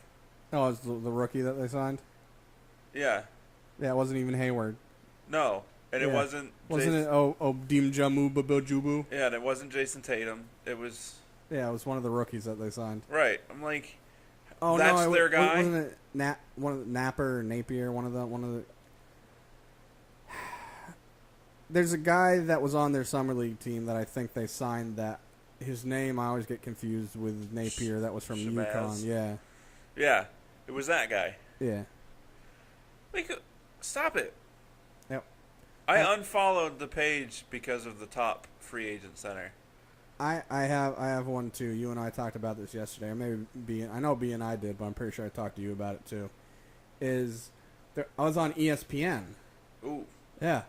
Oh, it's the rookie that they signed? Yeah. Yeah, it wasn't even Hayward. No. And it wasn't... Wasn't it Dim Jamu Babujubu? Yeah, and it wasn't Jason Tatum. It was... Yeah, it was one of the rookies that they signed. Right. I'm like... Oh, that's no, their guy? Wasn't it one of the Napper or Napier? One of the... There's a guy that was on their summer league team that I think they signed that his name I always get confused with Napier. That was from Shabazz. UConn. Yeah. Yeah. It was that guy. Yeah. Like, stop it. Yep. I unfollowed the page because of the top free agent center. I have one too. You and I talked about this yesterday. Or maybe I know B and I did, but I'm pretty sure I talked to you about it too. I was on ESPN. Ooh. Yeah.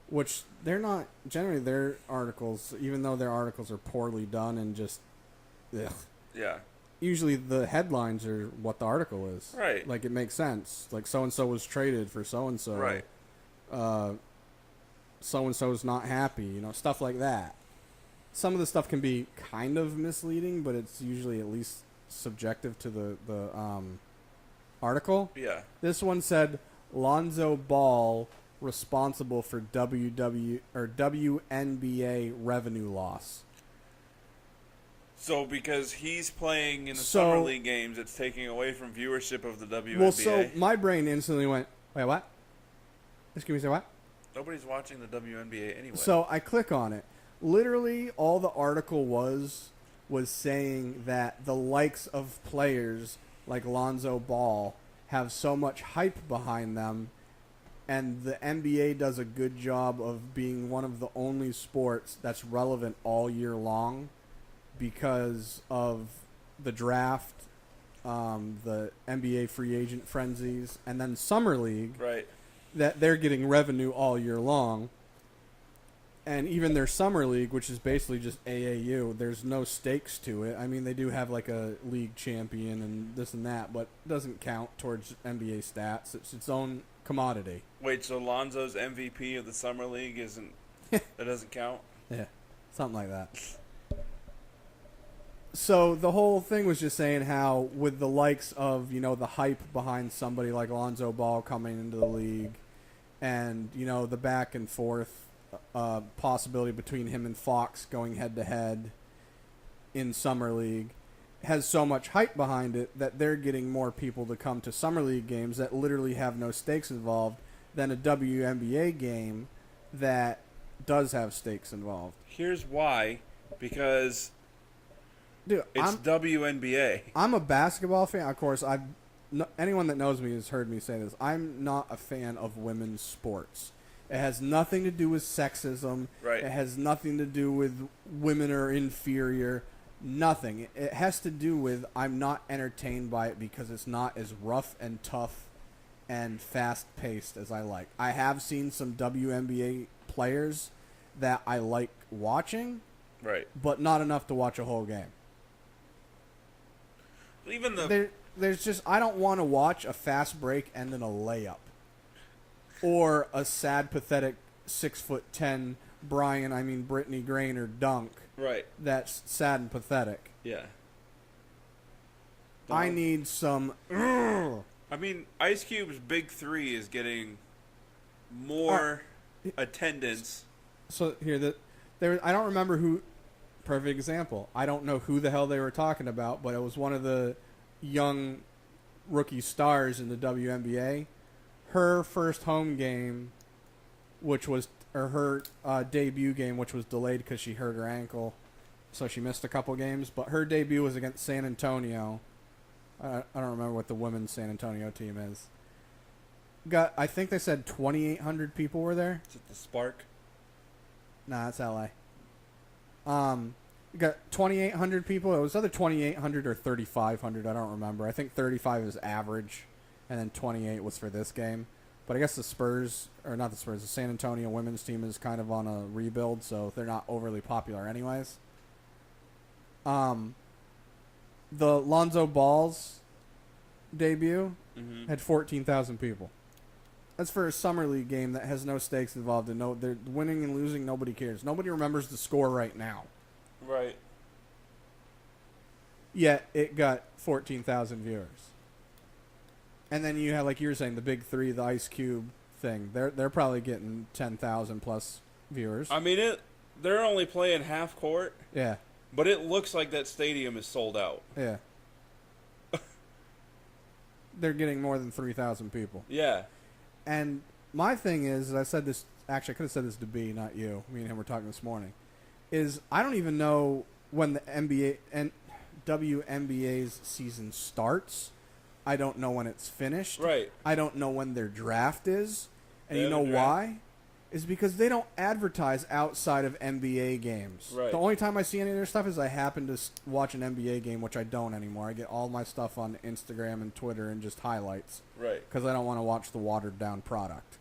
Which they're not generally their articles, even though their articles are poorly done and just, ugh. Yeah. Usually the headlines are what the article is. Right. Like it makes sense. Like so and so was traded for so and so. Right. So and so's not happy. You know, stuff like that. Some of the stuff can be kind of misleading, but it's usually at least subjective to the article. Yeah. This one said Lonzo Ball responsible for WNBA revenue loss. So because he's playing in the summer league games, it's taking away from viewership of the WNBA. Well, so my brain instantly went, wait, what? Excuse me, say what? Nobody's watching the WNBA anyway. So I click on it. Literally, all the article was saying that the likes of players like Lonzo Ball have so much hype behind them, and the NBA does a good job of being one of the only sports that's relevant all year long because of the draft, the NBA free agent frenzies, and then Summer League. Right. That they're getting revenue all year long. And even their Summer League, which is basically just AAU, there's no stakes to it. I mean, they do have like a league champion and this and that, but it doesn't count towards NBA stats. It's its own commodity. Wait, so Lonzo's MVP of the Summer League isn't... that doesn't count? Yeah, something like that. So the whole thing was just saying how with the likes of, you know, the hype behind somebody like Lonzo Ball coming into the league and, you know, the back and forth possibility between him and Fox going head-to-head in Summer League has so much hype behind it that they're getting more people to come to Summer League games that literally have no stakes involved than a WNBA game that does have stakes involved. Here's why. Because dude, it's WNBA. I'm a basketball fan. Of course, anyone that knows me has heard me say this. I'm not a fan of women's sports. It has nothing to do with sexism. Right. It has nothing to do with women are inferior. Nothing. It has to do with I'm not entertained by it because it's not as rough and tough and fast-paced as I like. I have seen some WNBA players that I like watching, Right. but not enough to watch a whole game. Even There's just, I don't want to watch a fast break end in a layup. Or a sad, pathetic 6'10" Brittany Griner dunk. Right. That's sad and pathetic. Yeah. I need some. I mean, Ice Cube's Big Three is getting more attendance. So here, I don't remember who. Perfect example. I don't know who the hell they were talking about, but it was one of the young rookie stars in the WNBA. Her first home game, her debut game, which was delayed because she hurt her ankle, so she missed a couple games. But her debut was against San Antonio. I don't remember what the women's San Antonio team is. I think they said 2,800 people were there. Is it the Spark? Nah, it's LA. Got 2,800 people. It was either 2,800 or 3,500. I don't remember. I think 35 is average, and then 28 was for this game. But I guess the San Antonio women's team is kind of on a rebuild, so they're not overly popular anyways. The Lonzo Ball's debut had 14,000 people. That's for a summer league game that has no stakes involved. And they're winning and losing. Nobody cares. Nobody remembers the score right now. Right. Yet it got 14,000 viewers. And then you have, like you were saying, the Big Three, the Ice Cube thing. They're probably getting 10,000 plus viewers. I mean, they're only playing half court. Yeah. But it looks like that stadium is sold out. Yeah. They're getting more than 3,000 people. Yeah. And my thing is, I said this, actually I could have said this to B, not you. Me and him were talking this morning. Is I don't even know when the NBA and WNBA's season starts. I don't know when it's finished. Right. I don't know when their draft is. And They you have know a draft? why? Is because they don't advertise outside of NBA games. Right. The only time I see any of their stuff is I happen to watch an NBA game, which I don't anymore. I get all my stuff on Instagram and Twitter and just highlights. Right. Because I don't want to watch the watered-down product.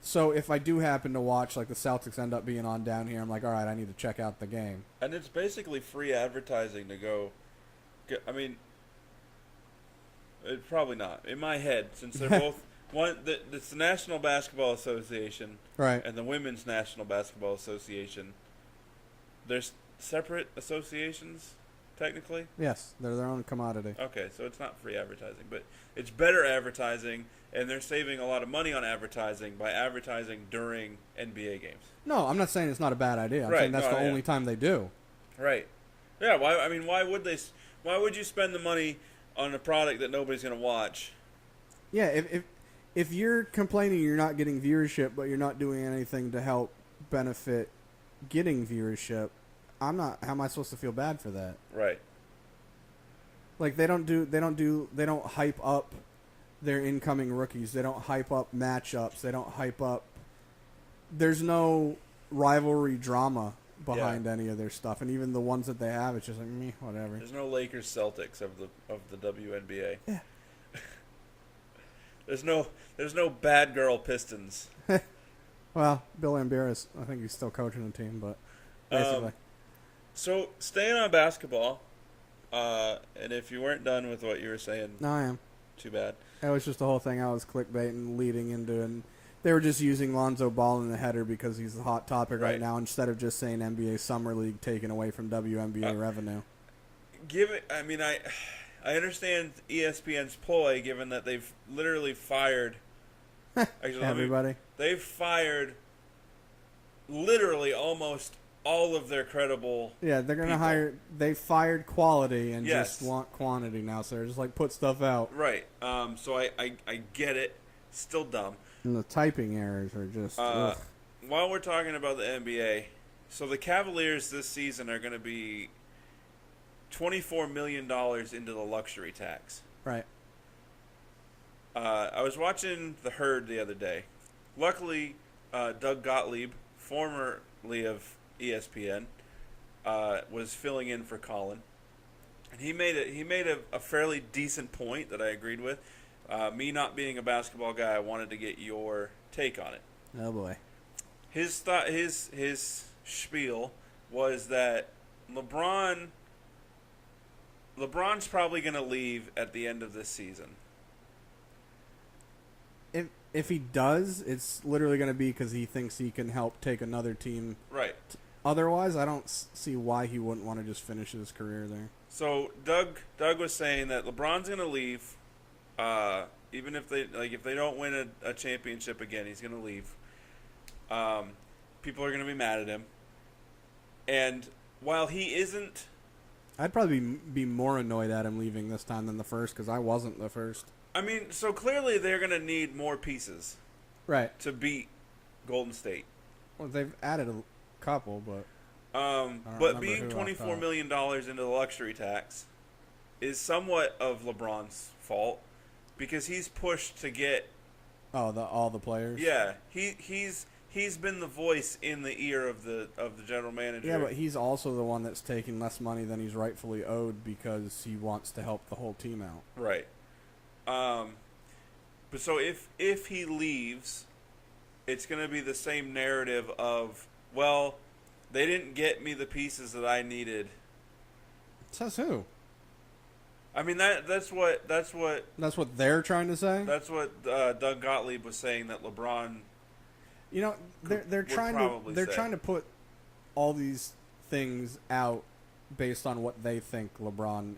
So if I do happen to watch, like the Celtics end up being on down here, I'm like, all right, I need to check out the game. And it's basically free advertising to go. I mean, it's probably not. In my head, since they're both... It's the National Basketball Association, right, and the Women's National Basketball Association. There's separate associations, technically. Yes, they're their own commodity. Okay, so it's not free advertising, but it's better advertising, and they're saving a lot of money on advertising by advertising during NBA games. No, I'm not saying it's not a bad idea. I'm saying that's the only time they do. Right. Yeah. Why would they? Why would you spend the money on a product that nobody's going to watch? Yeah. If you're complaining you're not getting viewership, but you're not doing anything to help benefit getting viewership, how am I supposed to feel bad for that? Right. Like they don't hype up their incoming rookies. They don't hype up matchups. They don't hype up. There's no rivalry drama behind any of their stuff, and even the ones that they have, it's just like meh, whatever. There's no Lakers Celtics of the WNBA. Yeah. There's no bad girl Pistons. Well, Bill Lambiris, I think he's still coaching the team, but basically. So staying on basketball, and if you weren't done with what you were saying, No, I am. too bad. That was just the whole thing I was clickbaiting, leading into, and they were just using Lonzo Ball in the header because he's the hot topic right now, instead of just saying NBA Summer League taken away from WNBA revenue. I understand ESPN's ploy, given that they've literally fired everybody. They've fired literally almost all of their credible. Yeah, they're gonna hire. They fired quality and just want quantity now, so they're just like put stuff out. Right. So I get it. Still dumb. And the typing errors are just. While we're talking about the NBA, so the Cavaliers this season are going to be $24 million into the luxury tax. Right. I was watching The Herd the other day. Luckily, Doug Gottlieb, formerly of ESPN, was filling in for Colin, and he made a fairly decent point that I agreed with. Me not being a basketball guy, I wanted to get your take on it. Oh boy. His spiel was that LeBron's probably going to leave at the end of this season. If he does, it's literally going to be because he thinks he can help take another team. Right. Otherwise, I don't see why he wouldn't want to just finish his career there. So Doug was saying that LeBron's going to leave, even if they don't win a championship again, he's going to leave. People are going to be mad at him, and while he isn't, I'd probably be more annoyed at him leaving this time than the first because I wasn't the first. I mean, so clearly they're going to need more pieces, right, to beat Golden State. Well, they've added a couple, but being $24 million into the luxury tax is somewhat of LeBron's fault because he's pushed to get all the players. Yeah, he's been the voice in the ear of the general manager. Yeah, but he's also the one that's taking less money than he's rightfully owed because he wants to help the whole team out. Right. But so if he leaves, it's going to be the same narrative of, well, they didn't get me the pieces that I needed. Says who? I mean that's what they're trying to say. That's what Doug Gottlieb was saying, that LeBron. You know, they're trying to put all these things out based on what they think LeBron,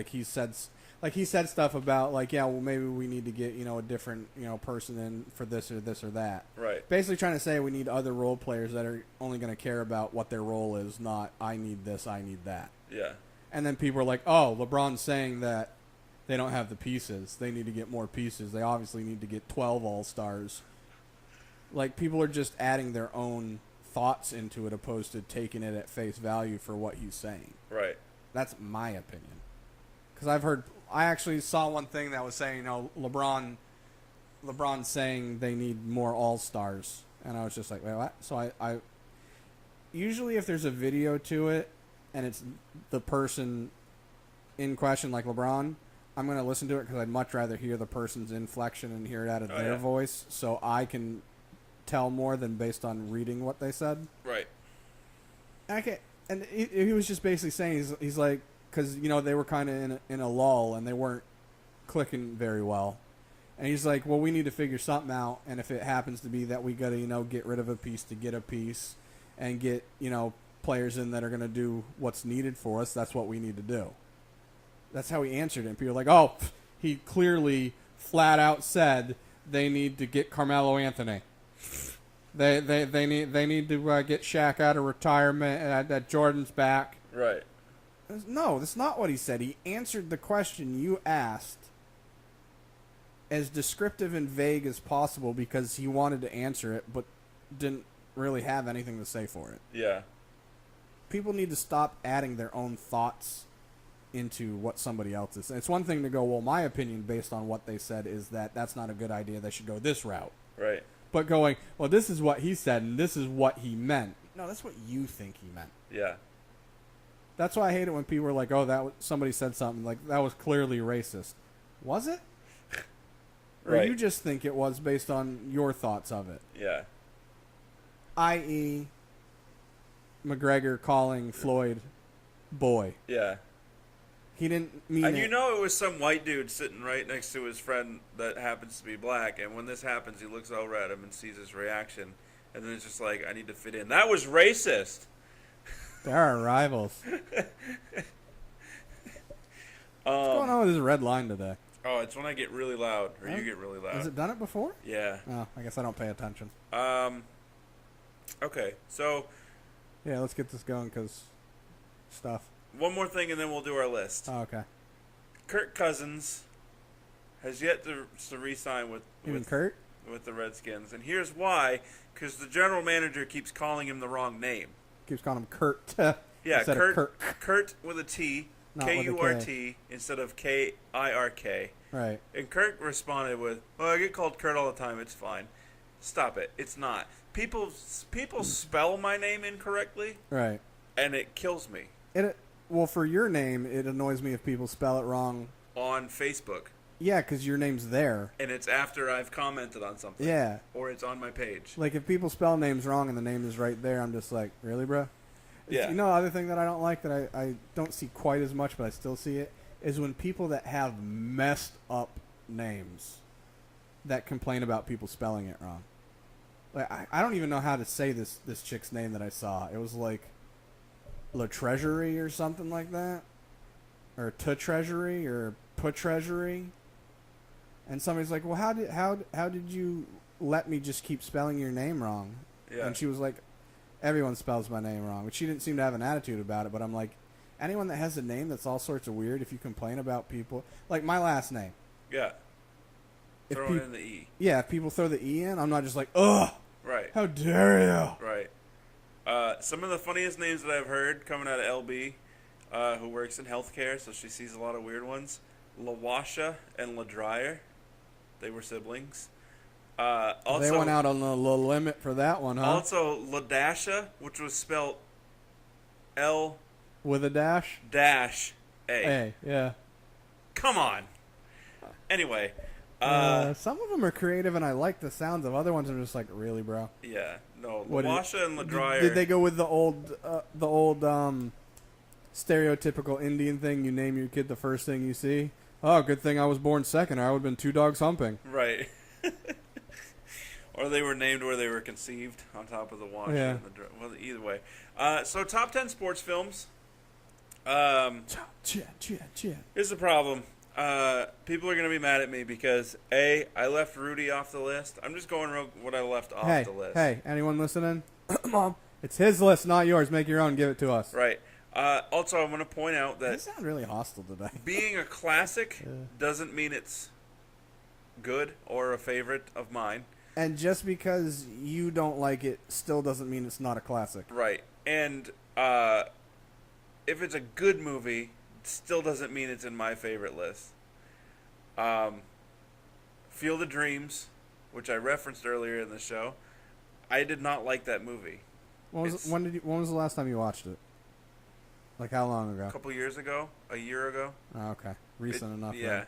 he said stuff about well, maybe we need to get a different person in for this or that. Right. Basically trying to say we need other role players that are only going to care about what their role is, not I need this, I need that. Yeah. And then people are like, oh, LeBron's saying that they don't have the pieces. They need to get more pieces. They obviously need to get 12 All-Stars. People are just adding their own thoughts into it opposed to taking it at face value for what he's saying. Right. That's my opinion. Because I actually saw one thing that was saying, LeBron's saying they need more All-Stars. And I was just like, wait, what? So I usually if there's a video to it and it's the person in question, like LeBron, I'm going to listen to it because I'd much rather hear the person's inflection and hear it out of their voice so I can tell more than based on reading what they said. Right. And he was just basically saying, he's like, because, they were kind of in a lull and they weren't clicking very well. And he's like, well, we need to figure something out. And if it happens to be that we got to, get rid of a piece to get a piece and get, players in that are going to do what's needed for us, that's what we need to do. That's how he answered it. And people are like, oh, he clearly flat out said they need to get Carmelo Anthony. They need to get Shaq out of retirement. That Jordan's back. Right. No, that's not what he said. He answered the question you asked as descriptive and vague as possible because he wanted to answer it but didn't really have anything to say for it. Yeah. People need to stop adding their own thoughts into what somebody else is. It's one thing to go, well, my opinion based on what they said is that that's not a good idea. They should go this route. Right. But going, well, this is what he said and this is what he meant. No, that's what you think he meant. Yeah. That's why I hate it when people are like, oh, somebody said something like that was clearly racist. Was it? Or right. you just think it was based on your thoughts of it? Yeah. I.e., Mcgregor calling Floyd boy. Yeah. He didn't mean and it. It was some white dude sitting right next to his friend that happens to be black, and when this happens, he looks over at him and sees his reaction, and then it's just like, I need to fit in. That was racist. There are rivals. What's going on with this red line today? Oh, it's when I get really loud, or you get really loud. Has it done it before? Yeah. Oh, I guess I don't pay attention. Okay, so... Yeah, let's get this going, because stuff. One more thing, and then we'll do our list. Oh, okay. Kirk Cousins has yet to re-sign with Kurt? With the Redskins, and here's why: because the general manager keeps calling him the wrong name. Keeps calling him Kurt. Yeah, Kurt. Kurt with a T, K-U-R-T instead of K-I-R-K. Right. And Kirk responded with, "Oh, I get called Kurt all the time. It's fine. Stop it. It's not. People spell my name incorrectly. Right. And it kills me. Well, for your name, it annoys me if people spell it wrong on Facebook. Yeah, because your name's there. And it's after I've commented on something. Yeah. Or it's on my page. Like, if people spell names wrong and the name is right there, I'm just like, really, bro? Yeah. You know, other thing that I don't like that I don't see quite as much, but I still see it, is when people that have messed up names that complain about people spelling it wrong. Like I don't even know how to say this chick's name that I saw. It was like La Treasury or something like that, or To Treasury or Put Treasury. And somebody's like, "Well, how did you let me just keep spelling your name wrong?" Yeah. And she was like, "Everyone spells my name wrong." But she didn't seem to have an attitude about it. But I'm like, anyone that has a name that's all sorts of weird, if you complain about people, like my last name. Yeah. Throw in the E. Yeah, if people throw the E in, I'm not just like, ugh. Right. How dare you? Right. Some of the funniest names that I've heard coming out of LB, who works in healthcare, so she sees a lot of weird ones. LaWasha and LaDryer. They were siblings. Also, they went out on the limit for that one, huh? Also, LaDasha, which was spelled L with a dash? Dash A. A, yeah. Come on. Anyway. Some of them are creative, and I like the sounds of. Other ones are just like, really, bro? Yeah. No, LaWasha and LaDryer. Did they go with the old stereotypical Indian thing? You name your kid the first thing you see. Oh, good thing I was born second, or I would have been two dogs humping. Right. Or they were named where they were conceived, on top of the wash. Yeah. Well, either way. So, top 10 sports films. Here's the problem. People are going to be mad at me because, A, I left Rudy off the list. I'm just going what I left off the list. Hey, anyone listening? Mom, it's his list, not yours. Make your own. Give it to us. Right. Also, I want to point out that... You sound really hostile today. Being a classic doesn't mean it's good or a favorite of mine. And just because you don't like it still doesn't mean it's not a classic. Right. And if it's a good movie, it still doesn't mean it's in my favorite list. Field of Dreams, which I referenced earlier in the show, I did not like that movie. When was the last time you watched it? Like how long ago? A couple years ago, a year ago. Oh, okay, recent enough. Yeah, then.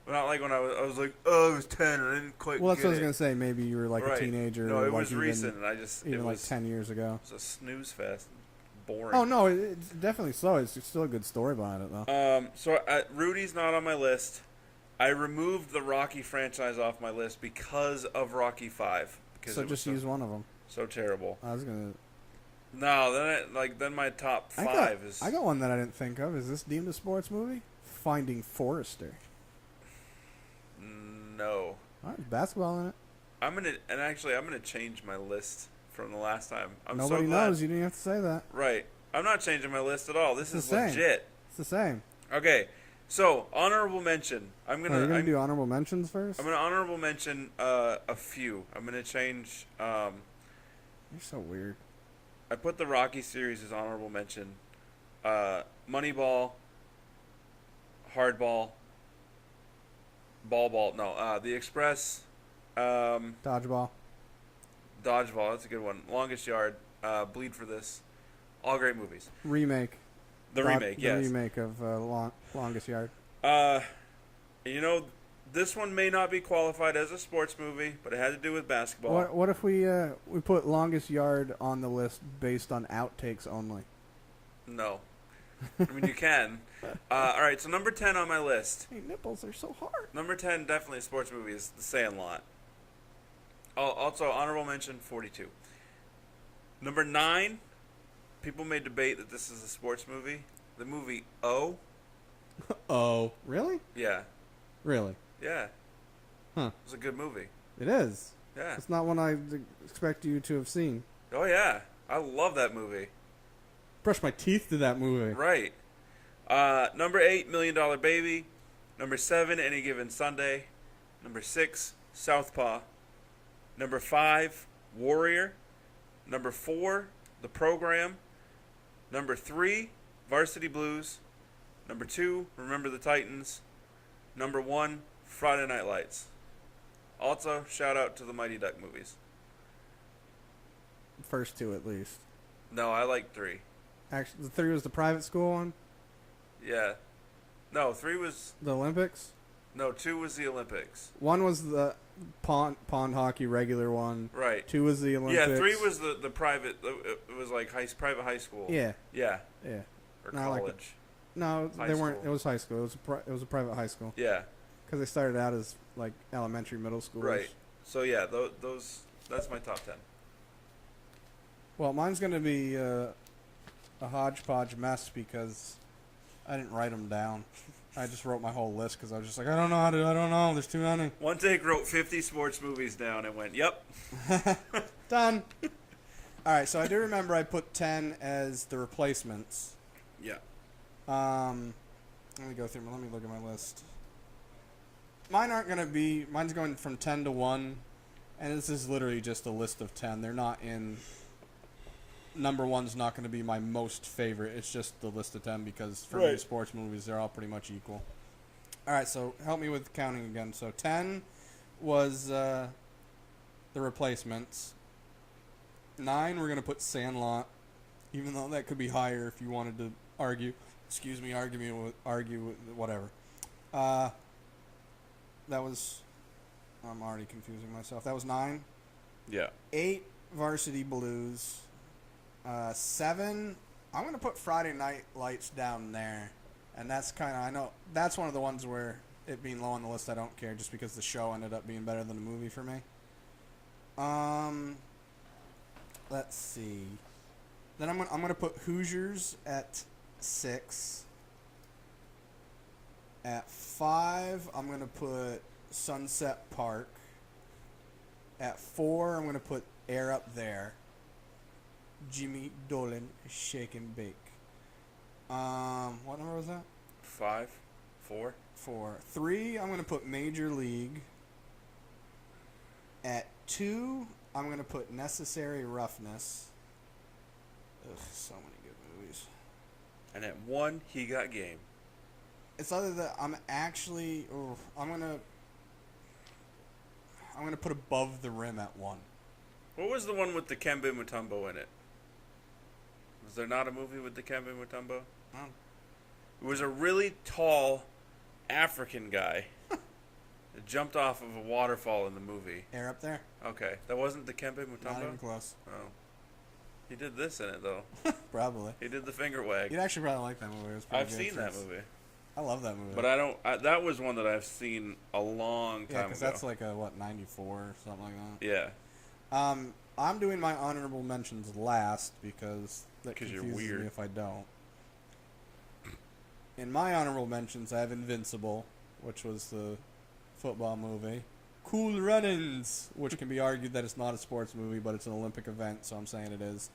but not like when I was like, oh, I was 10 and I didn't quite. Well, that's what I was get gonna say. Maybe you were like a teenager. No, it like was recent, and I just even it like was 10 years ago. It was a snooze fest. Boring. Oh no, it's definitely slow. It's still a good story behind it though. So Rudy's not on my list. I removed the Rocky franchise off my list because of Rocky 5. So just use one of them. So terrible. I was gonna. No, then my top 5 is. I got one that I didn't think of. Is this deemed a sports movie? Finding Forrester. No. All right, basketball in it. I'm gonna change my list from the last time. Nobody knows. You didn't have to say that. Right. I'm not changing my list at all. This is legit. It's the same. Okay. So honorable mention. You're gonna do honorable mentions first. I'm gonna honorable mention a few. I'm gonna change. You're so weird. I put the Rocky series as honorable mention. Moneyball, Hardball, Ball. No, The Express. Dodgeball. That's a good one. Longest Yard. Bleed for This. All great movies. Remake. Yes. The remake of Longest Yard. This one may not be qualified as a sports movie, but it had to do with basketball. What if we put Longest Yard on the list based on outtakes only? No. I mean, you can. All right, so number 10 on my list. Hey, nipples are so hard. Number 10, definitely a sports movie, is The Sandlot. Also, honorable mention, 42. Number 9, people may debate that this is a sports movie. The movie O. Oh, really? Yeah. Really? Yeah. Huh. It's a good movie. It is. Yeah. It's not one I expect you to have seen. Oh, yeah. I love that movie. Brush my teeth to that movie. Right. Number 8, $1 Million Baby. Number 7, Any Given Sunday. Number 6, Southpaw. Number 5, Warrior. Number 4, The Program. Number 3, Varsity Blues. Number 2, Remember the Titans. Number 1, Friday Night Lights. Also, shout out to the Mighty Duck movies. First 2 at least. No, I like 3. Actually, the 3 was the private school one? Yeah. No, 3 was... The Olympics? No, 2 was the Olympics. 1 was the pond hockey regular one. Right. 2 was the Olympics. Yeah, 3 was the private. It was like private high school. Yeah. Yeah. Yeah. Or Not like college. No, High they weren't. school. It was high school. It was a private high school. Yeah. Because they started out as like elementary, middle school. Right. So yeah, those that's my top 10. Well, mine's gonna be a hodgepodge mess because I didn't write them down. I just wrote my whole list because I was just like, I don't know. There's too many. One take wrote 50 sports movies down and went, yep. Done. All right, so I do remember I put 10 as the replacements. Yeah. Let me go through. Let me look at my list. Mine aren't gonna be. Mine's going from 10 to 1, and this is literally just a list of 10. They're not in. Number 1's not going to be my most favorite. It's just the list of 10 because for me, sports movies, they're all pretty much equal. All right, so help me with counting again. So 10 was the replacements. 9, we're going to put Sandlot, even though that could be higher if you wanted to argue. Excuse me, argue with whatever. That was. I'm already confusing myself. That was 9. Yeah. 8, Varsity Blues. 7, I'm going to put Friday Night Lights down there. And that's kind of, I know, that's one of the ones where it being low on the list, I don't care just because the show ended up being better than the movie for me. Let's see. Then I'm going to put Hoosiers at 6. At 5, I'm going to put Sunset Park. At 4, I'm going to put Air Up There. Jimmy Dolan, Shake and Bake. What number was that? 5, 4. 4. 3, I'm going to put Major League. At 2, I'm going to put Necessary Roughness. Ugh, so many good movies. And at 1, He Got Game. It's other than I'm actually. I'm gonna put Above the Rim at 1. What was the one with the Kembe Mutombo in it? Was there not a movie with the Kembe Mutombo? Oh. It was a really tall African guy that jumped off of a waterfall in the movie. Air Up There? Okay, that wasn't the Kembe Mutombo? Not even close. Oh. He did this in it, though. Probably. He did the finger wag. You'd actually probably like that movie. It was pretty I've good seen that movie. I love that movie. But I don't... that was one that I've seen a long time ago. because that's like a, 94 or something like that? Yeah. I'm doing my honorable mentions last because that confuses you're weird me if I don't. In my honorable mentions, I have Invincible, which was the football movie. Cool Runnings, which can be argued that it's not a sports movie, but it's an Olympic event, so I'm saying it is.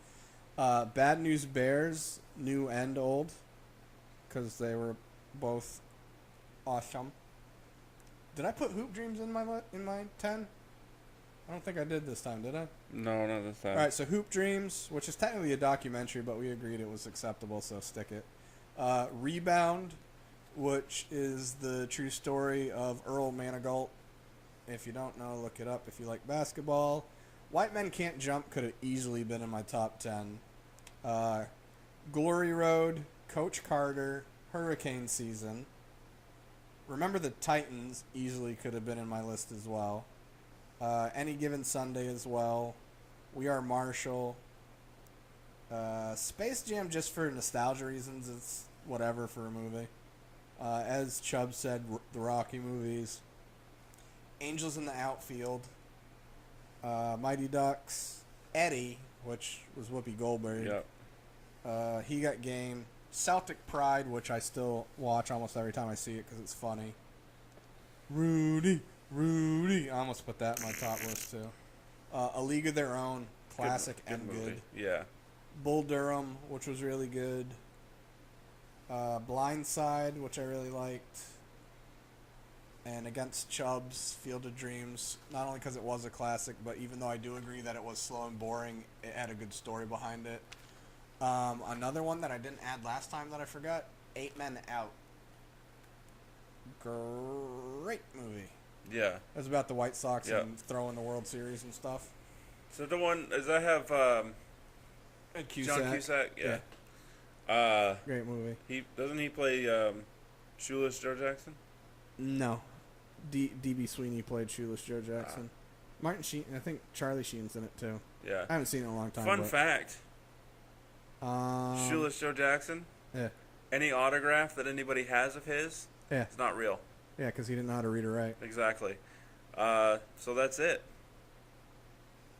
Bad News Bears, new and old, because they were both awesome. Did I put Hoop Dreams in my 10? I don't think I did this time, did I? No, not this time. All right, so Hoop Dreams, which is technically a documentary, but we agreed it was acceptable, so stick it. Rebound, which is the true story of Earl Manigault. If you don't know, look it up if you like basketball. White Men Can't Jump could have easily been in my top 10. Glory Road, Coach Carter, Hurricane Season. Remember the Titans easily could have been in my list as well. Any Given Sunday as well. We Are Marshall. Space Jam, just for nostalgia reasons, it's whatever for a movie. As Chubb said, the Rocky movies. Angels in the Outfield. Mighty Ducks. Eddie, which was Whoopi Goldberg. Yep. He Got Game. Celtic Pride, which I still watch almost every time I see it because it's funny. Rudy. I almost put that in my top list too. A League of Their Own, classic and good. Yeah. Bull Durham, which was really good. Blindside, which I really liked. And Against Chubb's, Field of Dreams, not only because it was a classic, but even though I do agree that it was slow and boring, it had a good story behind it. Another one that I didn't add last time that I forgot, 8 Men Out. Great movie. Yeah. It was about the White Sox and throwing the World Series and stuff. So the one, does that have Cusack. John Cusack? Yeah. Great movie. Doesn't he play Shoeless Joe Jackson? No. D.B. Sweeney played Shoeless Joe Jackson. Martin Sheen, I think Charlie Sheen's in it too. Yeah. I haven't seen it in a long time. Fun fact. Shoeless Joe Jackson. Yeah. Any autograph that anybody has of his, it's not real. Yeah, because he didn't know how to read or write. Exactly. So that's it.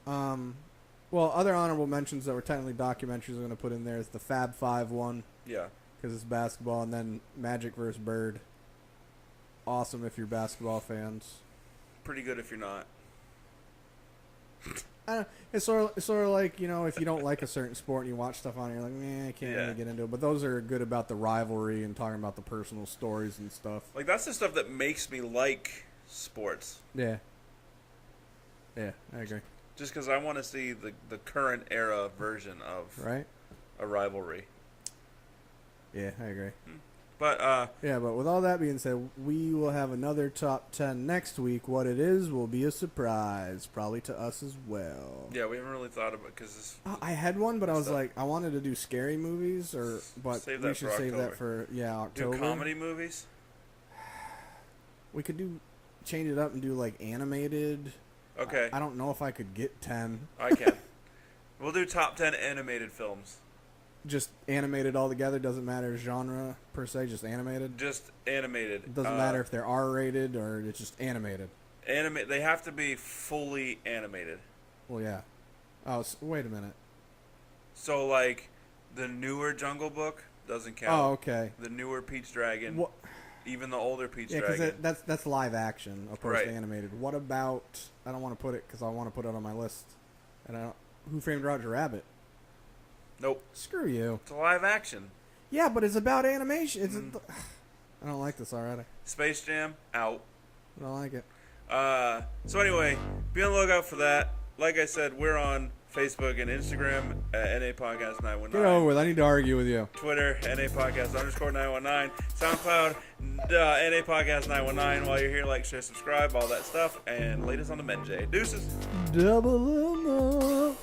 Well, other honorable mentions that were technically documentaries I'm going to put in there is the Fab Five one. Yeah. Because it's basketball, and then Magic vs. Bird. Awesome if you're basketball fans. Pretty good if you're not. It's sort of like, you know, if you don't like a certain sport and you watch stuff on it, you're like, I can't really get into it. But those are good about the rivalry and talking about the personal stories and stuff. Like, that's the stuff that makes me like sports. Yeah. Yeah, I agree. Just because I want to see the current era version of a rivalry. Yeah, I agree. But but with all that being said, we will have another top 10 next week. What it is will be a surprise, probably to us as well. Yeah, we haven't really thought about it because I had one, but I was like, I wanted to do scary movies, but we should save that for October. Do comedy movies. We could change it up and do like animated. Okay. I don't know if I could get 10. I can. We'll do top 10 animated films. Just animated all together, doesn't matter genre per se, just animated? Just animated. It doesn't matter if they're R-rated or it's just animated. They have to be fully animated. Well, yeah. Oh, wait a minute. So, like, the newer Jungle Book doesn't count. Oh, okay. The newer Pete's Dragon, even the older Pete's Dragon. Yeah, because that's live action opposed to animated. What about, I don't want to put it because I want to put it on my list. And Who Framed Roger Rabbit? Nope. Screw you. It's a live action. Yeah, but it's about animation. I don't like this already. Space Jam, out. I don't like it. So anyway, be on the lookout for that. Like I said, we're on Facebook and Instagram at NA Podcast 919. Get over with. I need to argue with you. Twitter, NA Podcast _919. SoundCloud, NA Podcast 919. While you're here, like, share, subscribe, all that stuff. And latest on the Men J. Deuces. Double them up.